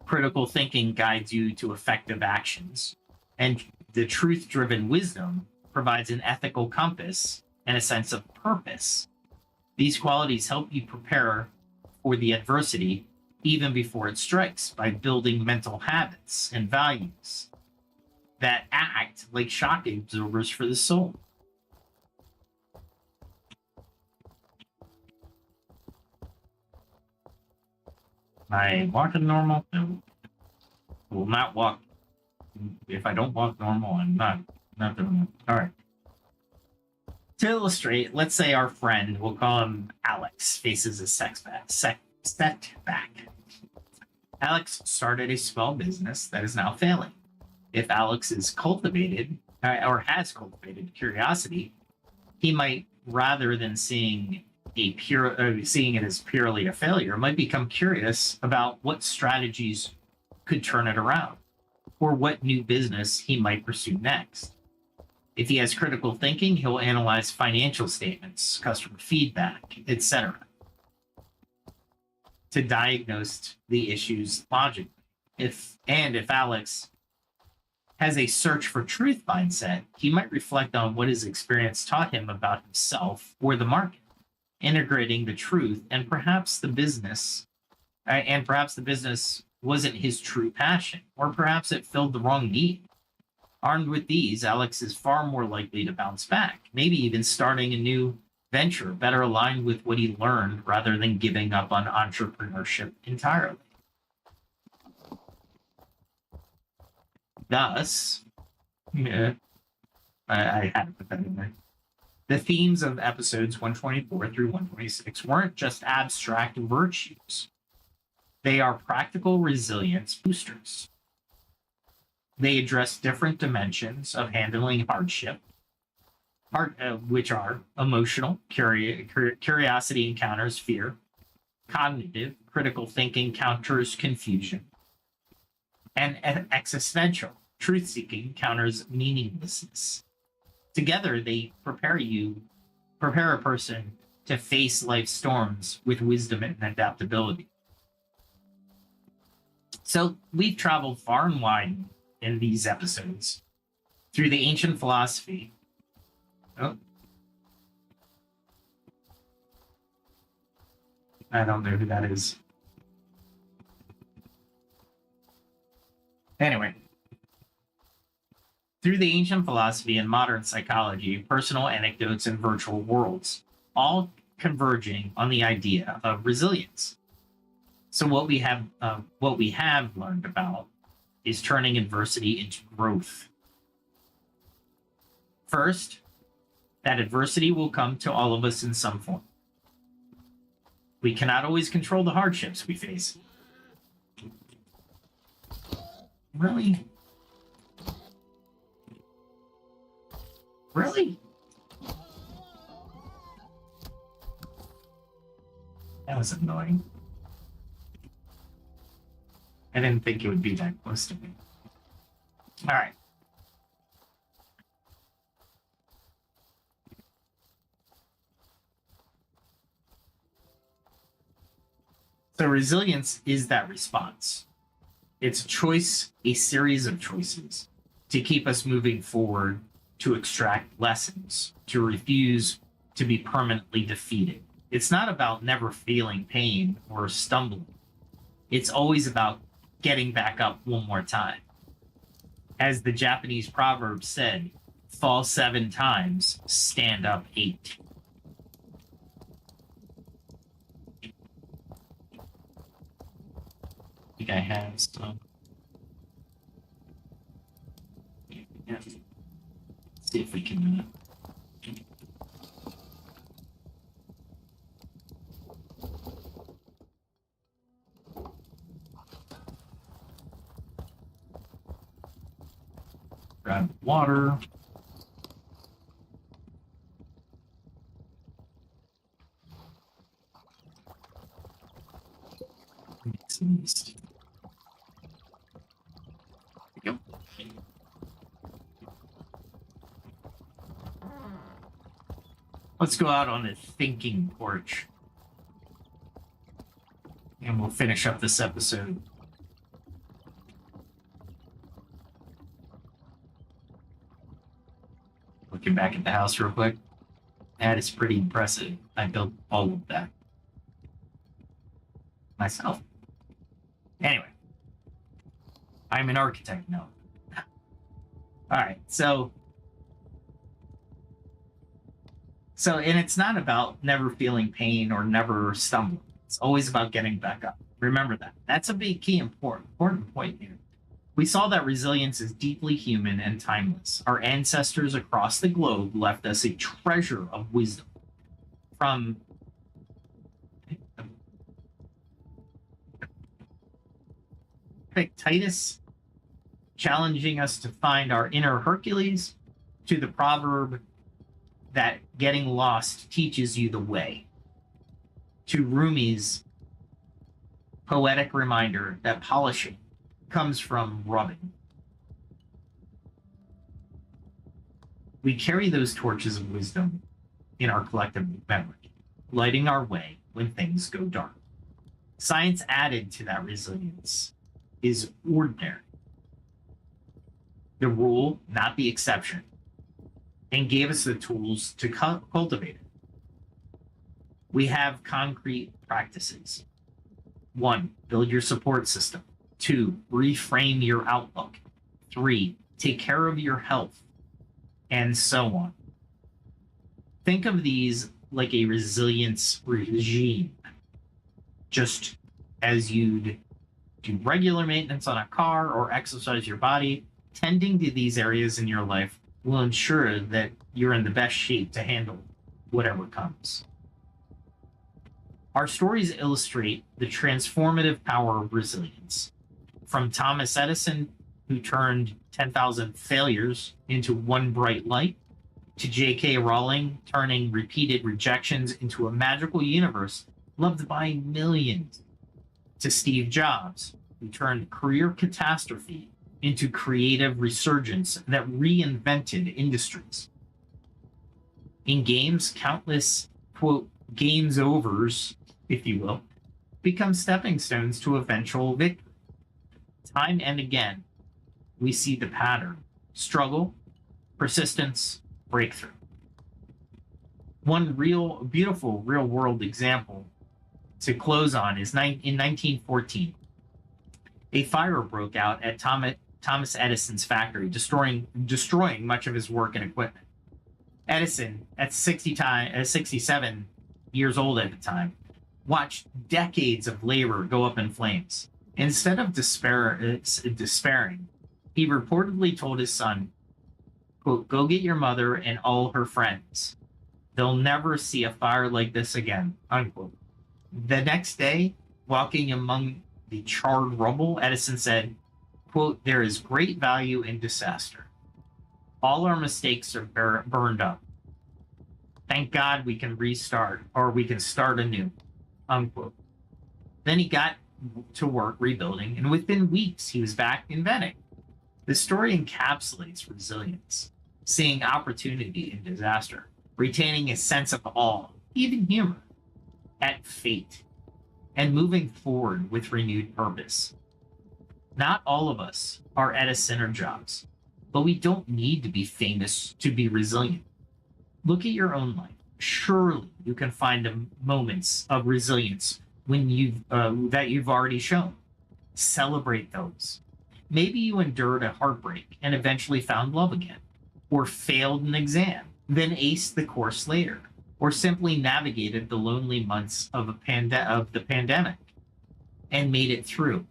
Critical thinking guides you to effective actions. And the truth-driven wisdom provides an ethical compass and a sense of purpose. These qualities help you prepare for the adversity even before it strikes by building mental habits and values that act like shock absorbers for the soul. Am I walking normal? No. I will not walk. If I don't walk normal, I'm not doing it. All right. To illustrate, let's say our friend, we'll call him Alex, faces a setback. Alex started a small business that is now failing. If Alex is cultivated or has cultivated curiosity, he might, rather than seeing it as purely a failure, might become curious about what strategies could turn it around, or what new business he might pursue next. If he has critical thinking, he'll analyze financial statements, customer feedback, etc., to diagnose the issues logically. If Alex has a search for truth mindset, he might reflect on what his experience taught him about himself or the market, integrating the truth and perhaps the business wasn't his true passion, or perhaps it filled the wrong need. Armed with these, Alex is far more likely to bounce back, maybe even starting a new venture better aligned with what he learned rather than giving up on entrepreneurship entirely. Thus, I had to put that in there. The themes of episodes 124 through 126 weren't just abstract virtues. They are practical resilience boosters. They address different dimensions of handling hardship, which are emotional, curiosity encounters fear, cognitive, critical thinking counters confusion, and existential, truth-seeking counters meaninglessness. Together, they prepare a person to face life's storms with wisdom and adaptability. So we've traveled far and wide in these episodes through the ancient philosophy. Oh. I don't know who that is. Anyway. Through the ancient philosophy and modern psychology, personal anecdotes, and virtual worlds, all converging on the idea of resilience. So what we have learned about is turning adversity into growth. First, that adversity will come to all of us in some form. We cannot always control the hardships we face. Really? Really? That was annoying. I didn't think it would be that close to me. All right. So resilience is that response. It's a choice, a series of choices to keep us moving forward, to extract lessons, to refuse to be permanently defeated. It's not about never feeling pain or stumbling. It's always about getting back up one more time. As the Japanese proverb said, fall 7 times, stand up 8. I think I have some. Yeah. Let's see if we can. Grab water. Yep. Let's go out on the thinking porch. And we'll finish up this episode. Looking back at the house real quick. That is pretty impressive. I built all of that myself. Anyway, I'm an architect now. All right, so, and it's not about never feeling pain or never stumbling. It's always about getting back up. Remember that. That's a big key important point here. We saw that resilience is deeply human and timeless. Our ancestors across the globe left us a treasure of wisdom. From Epictetus challenging us to find our inner Hercules, to the proverb that getting lost teaches you the way, to Rumi's poetic reminder that polishing comes from rubbing. We carry those torches of wisdom in our collective memory, lighting our way when things go dark. Science added to that resilience is ordinary, the rule, not the exception, and gave us the tools to cultivate it. We have concrete practices. 1, build your support system. 2, reframe your outlook. 3, take care of your health, and so on. Think of these like a resilience regime, just as you'd do regular maintenance on a car or exercise your body. Tending to these areas in your life will ensure that you're in the best shape to handle whatever comes. Our stories illustrate the transformative power of resilience. From Thomas Edison, who turned 10,000 failures into one bright light, to J.K. Rowling turning repeated rejections into a magical universe loved by millions, to Steve Jobs, who turned career catastrophe into creative resurgence that reinvented industries. In games, countless, quote, games overs, if you will, become stepping stones to eventual victory. Time and again, we see the pattern: struggle, persistence, breakthrough. One beautiful real world example to close on is in 1914. A fire broke out at Thomas Edison's factory, destroying much of his work and equipment. Edison, at 67 years old at the time, watched decades of labor go up in flames. Instead of despairing, he reportedly told his son, quote, "Go get your mother and all her friends. They'll never see a fire like this again," unquote. The next day, walking among the charred rubble, Edison said, quote, "There is great value in disaster. All our mistakes are burned up. Thank God we can restart, or we can start anew," unquote. Then he got to work rebuilding, and within weeks he was back inventing. The story encapsulates resilience, seeing opportunity in disaster, retaining a sense of awe, even humor, at fate, and moving forward with renewed purpose. Not all of us are Edison or Jobs, but we don't need to be famous to be resilient. Look at your own life. Surely you can find moments of resilience when that you've already shown. Celebrate those. Maybe you endured a heartbreak and eventually found love again, or failed an exam, then aced the course later, or simply navigated the lonely months of the pandemic and made it through.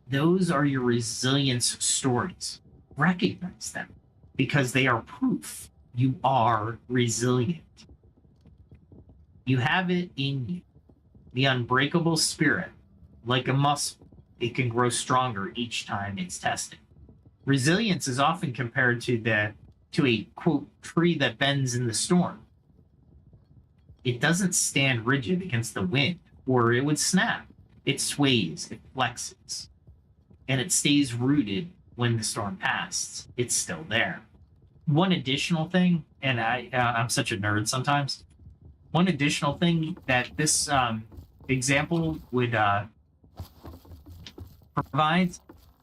Those are your resilience stories. Recognize them because they are proof you are resilient. You have it in you. The unbreakable spirit, like a muscle, it can grow stronger each time it's tested. Resilience is often compared to a quote tree that bends in the storm. It doesn't stand rigid against the wind, or it would snap. It sways, it flexes, and it stays rooted when the storm passes. It's still there. One additional thing, and I'm such a nerd sometimes. One additional thing that this example would provide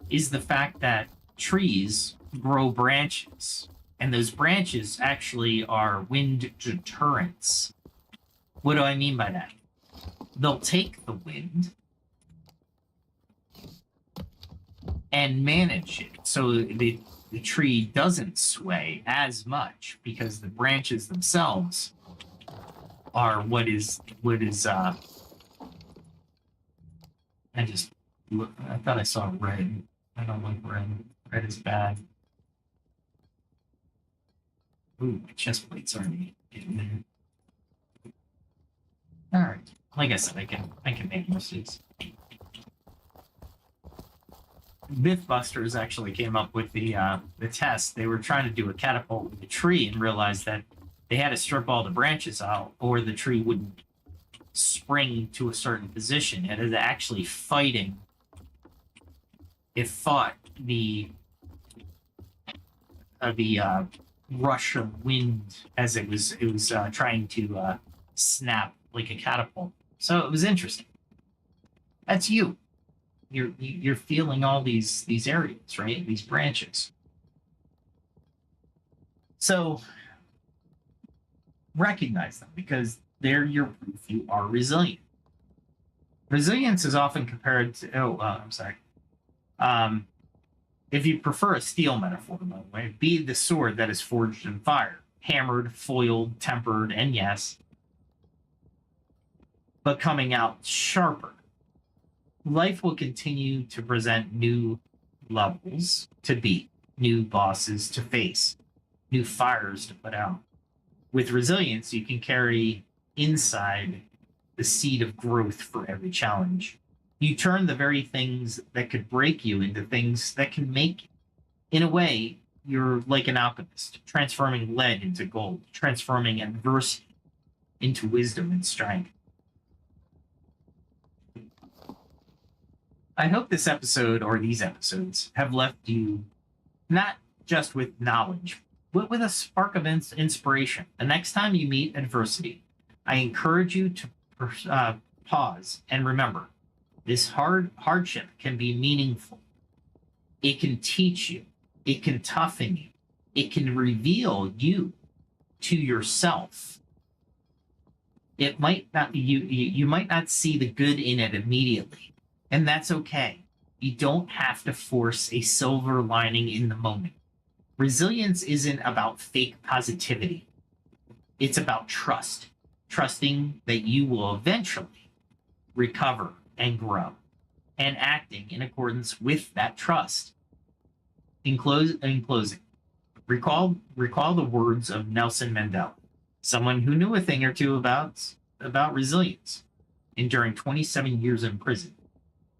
is the fact that trees grow branches, and those branches actually are wind deterrents. What do I mean by that? They'll take the wind and manage it so the tree doesn't sway as much, because the branches themselves are what is I thought I saw red. I don't like red. Red is bad. Ooh, my chest plates aren't getting there. All right. Like I said, I can make mistakes. Mythbusters actually came up with the test. They were trying to do a catapult with a tree and realized that they had to strip all the branches out, or the tree wouldn't spring to a certain position. It is actually fighting. It fought the rush of wind as it was trying to snap like a catapult. So it was interesting. That's you. You're feeling all these areas, right? These branches. So recognize them, because they're your proof you are resilient. Resilience is often compared to if you prefer a steel metaphor, by the way, be the sword that is forged in fire, hammered, foiled, tempered, and yes, but coming out sharper. Life will continue to present new levels to beat, new bosses to face, new fires to put out. With resilience, you can carry inside the seed of growth for every challenge. You turn the very things that could break you into things that can make you. In a way, you're like an alchemist, transforming lead into gold, transforming adversity into wisdom and strength. I hope this episode, or these episodes, have left you not just with knowledge, but with a spark of inspiration. The next time you meet adversity, I encourage you to pause and remember, this hardship can be meaningful. It can teach you. It can toughen you. It can reveal you to yourself. It might not, you might not see the good in it immediately, and that's okay. You don't have to force a silver lining in the moment. Resilience isn't about fake positivity. It's about trust, trusting that you will eventually recover and grow, and acting in accordance with that trust. In closing, recall the words of Nelson Mandela, someone who knew a thing or two about resilience, enduring 27 years in prison.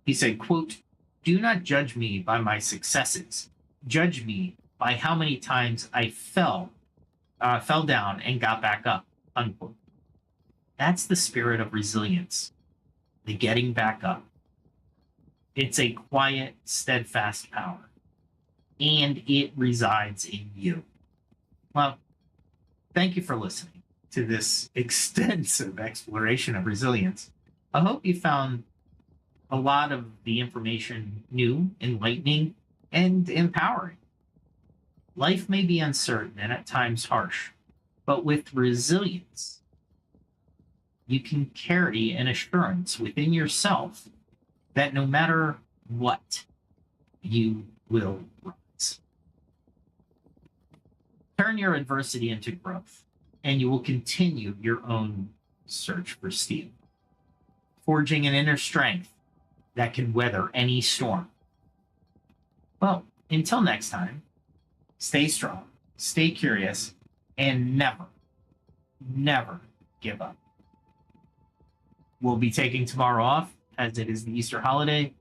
He said, quote, "Do not judge me by my successes. Judge me by how many times I fell down and got back up," unquote. That's the spirit of resilience, the getting back up. It's a quiet, steadfast power, and it resides in you. Well, thank you for listening to this extensive exploration of resilience. I hope you found a lot of the information new, enlightening, and empowering. Life may be uncertain and at times harsh, but with resilience, you can carry an assurance within yourself that no matter what, you will rise. Turn your adversity into growth, and you will continue your own search for steel, forging an inner strength that can weather any storm. Well, until next time, stay strong, stay curious, and never, never give up. We'll be taking tomorrow off as it is the Easter holiday,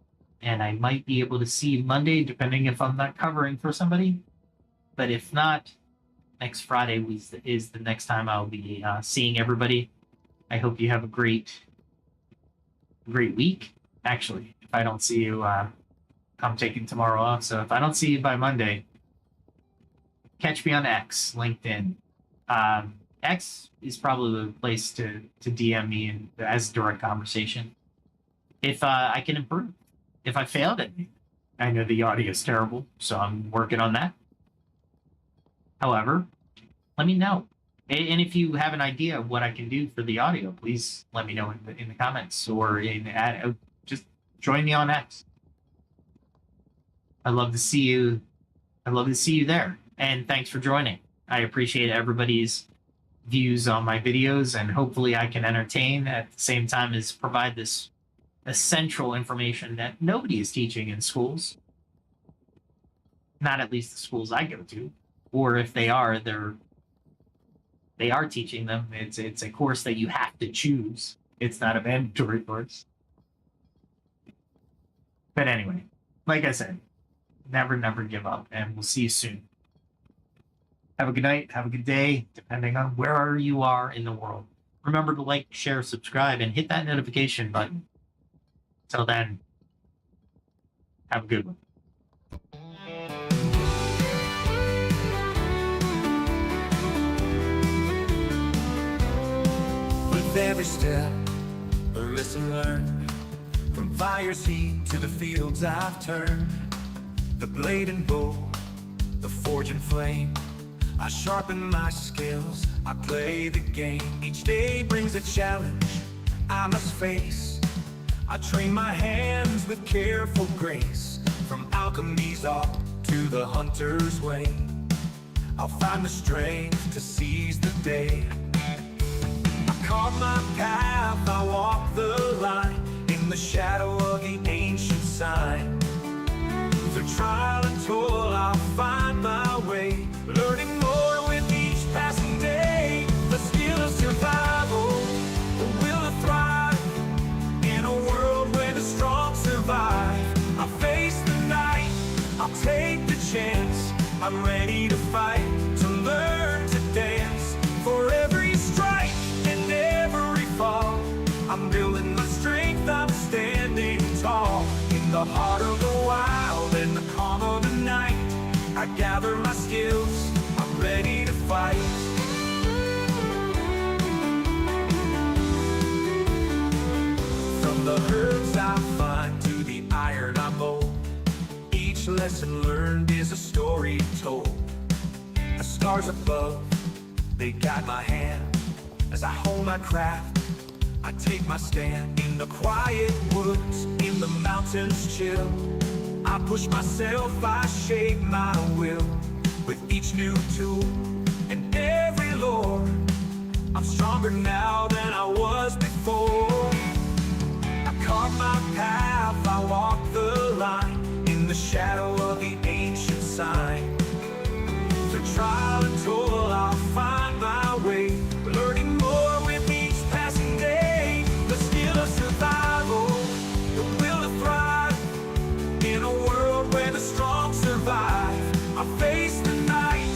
and I might be able to see you Monday, depending if I'm not covering for somebody. But if not, next Friday is the next time I'll be seeing everybody. I hope you have a great week. Actually, if I don't see you, I'm taking tomorrow off. So if I don't see you by Monday, catch me on X, LinkedIn. X is probably the place to DM me and as direct conversation. If I can improve, if I failed at it, I know the audio is terrible, so I'm working on that. However, let me know. And if you have an idea of what I can do for the audio, please let me know in the comments or just join me on X. I'd love to see you. I'd love to see you there. And thanks for joining. I appreciate everybody's views on my videos, and hopefully I can entertain at the same time as provide this essential information that nobody is teaching in schools. Not at least the schools I go to. Or if they are, they are teaching them. It's a course that you have to choose. It's not a mandatory course. But anyway, like I said, never, never give up, and we'll see you soon. Have a good night, have a good day, depending on where you are in the world. Remember to like, share, subscribe, and hit that notification button. Till then, have a good one. With every step, a lesson learned. From fire's heat to the fields I've turned. The blade and bow, the forge and flame. I sharpen my skills, I play the game. Each day brings a challenge I must face. I train my hands with careful grace. From alchemy's art to the hunter's way, I'll find the strength to seize the day. I carve my path, I walk the line, in the shadow of the ancient sign. Through trial and toil I'll find my way, learning more with each passing day. The skill of survival, the will to thrive, in a world where the strong survive. I face the night, I'll take the chance. I'm ready to fight, to learn to dance. For every strike and every fall, I'm building my strength, I'm standing tall. In the heart of the wild and the calm of the night, I gather my skills, I'm ready to fight. From the herbs I find to the iron I mold, each Each lesson learned is a story told. The stars above, they guide my hand. As I hold my craft, I take my stand. In the quiet woods, in the mountains chill, I push myself, I shape my will. With each new tool and every lore, I'm stronger now than I was before. I carve my path, I walk the line, in the shadow of the ancient sign. Through trial and toil, I'll find my way, learning more with each passing day. The skill of survival, the will to thrive, in a world where the strong survive. I face the night,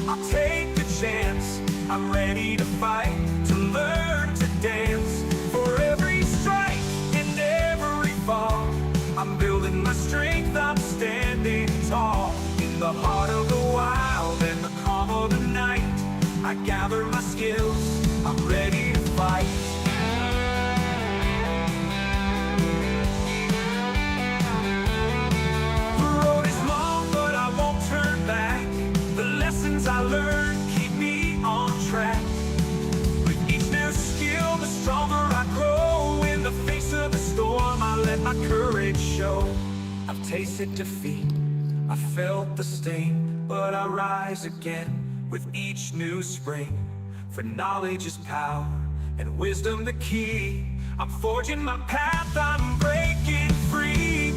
I'll take the chance. I'm ready to fight, to learn to dance. For every strike and every fall, I'm building my strength, I'm standing tall. In the heart of the wild and the calm of the night, I gather my skills, I'm ready to fight. The road is long, but I won't turn back. The lessons I learned keep me on track. With each new skill, the stronger I grow. In the face of the storm, I let my courage show. I've tasted defeat, I felt the sting, but I rise again with each new spring. For knowledge is power, and wisdom the key. I'm forging my path, I'm breaking free.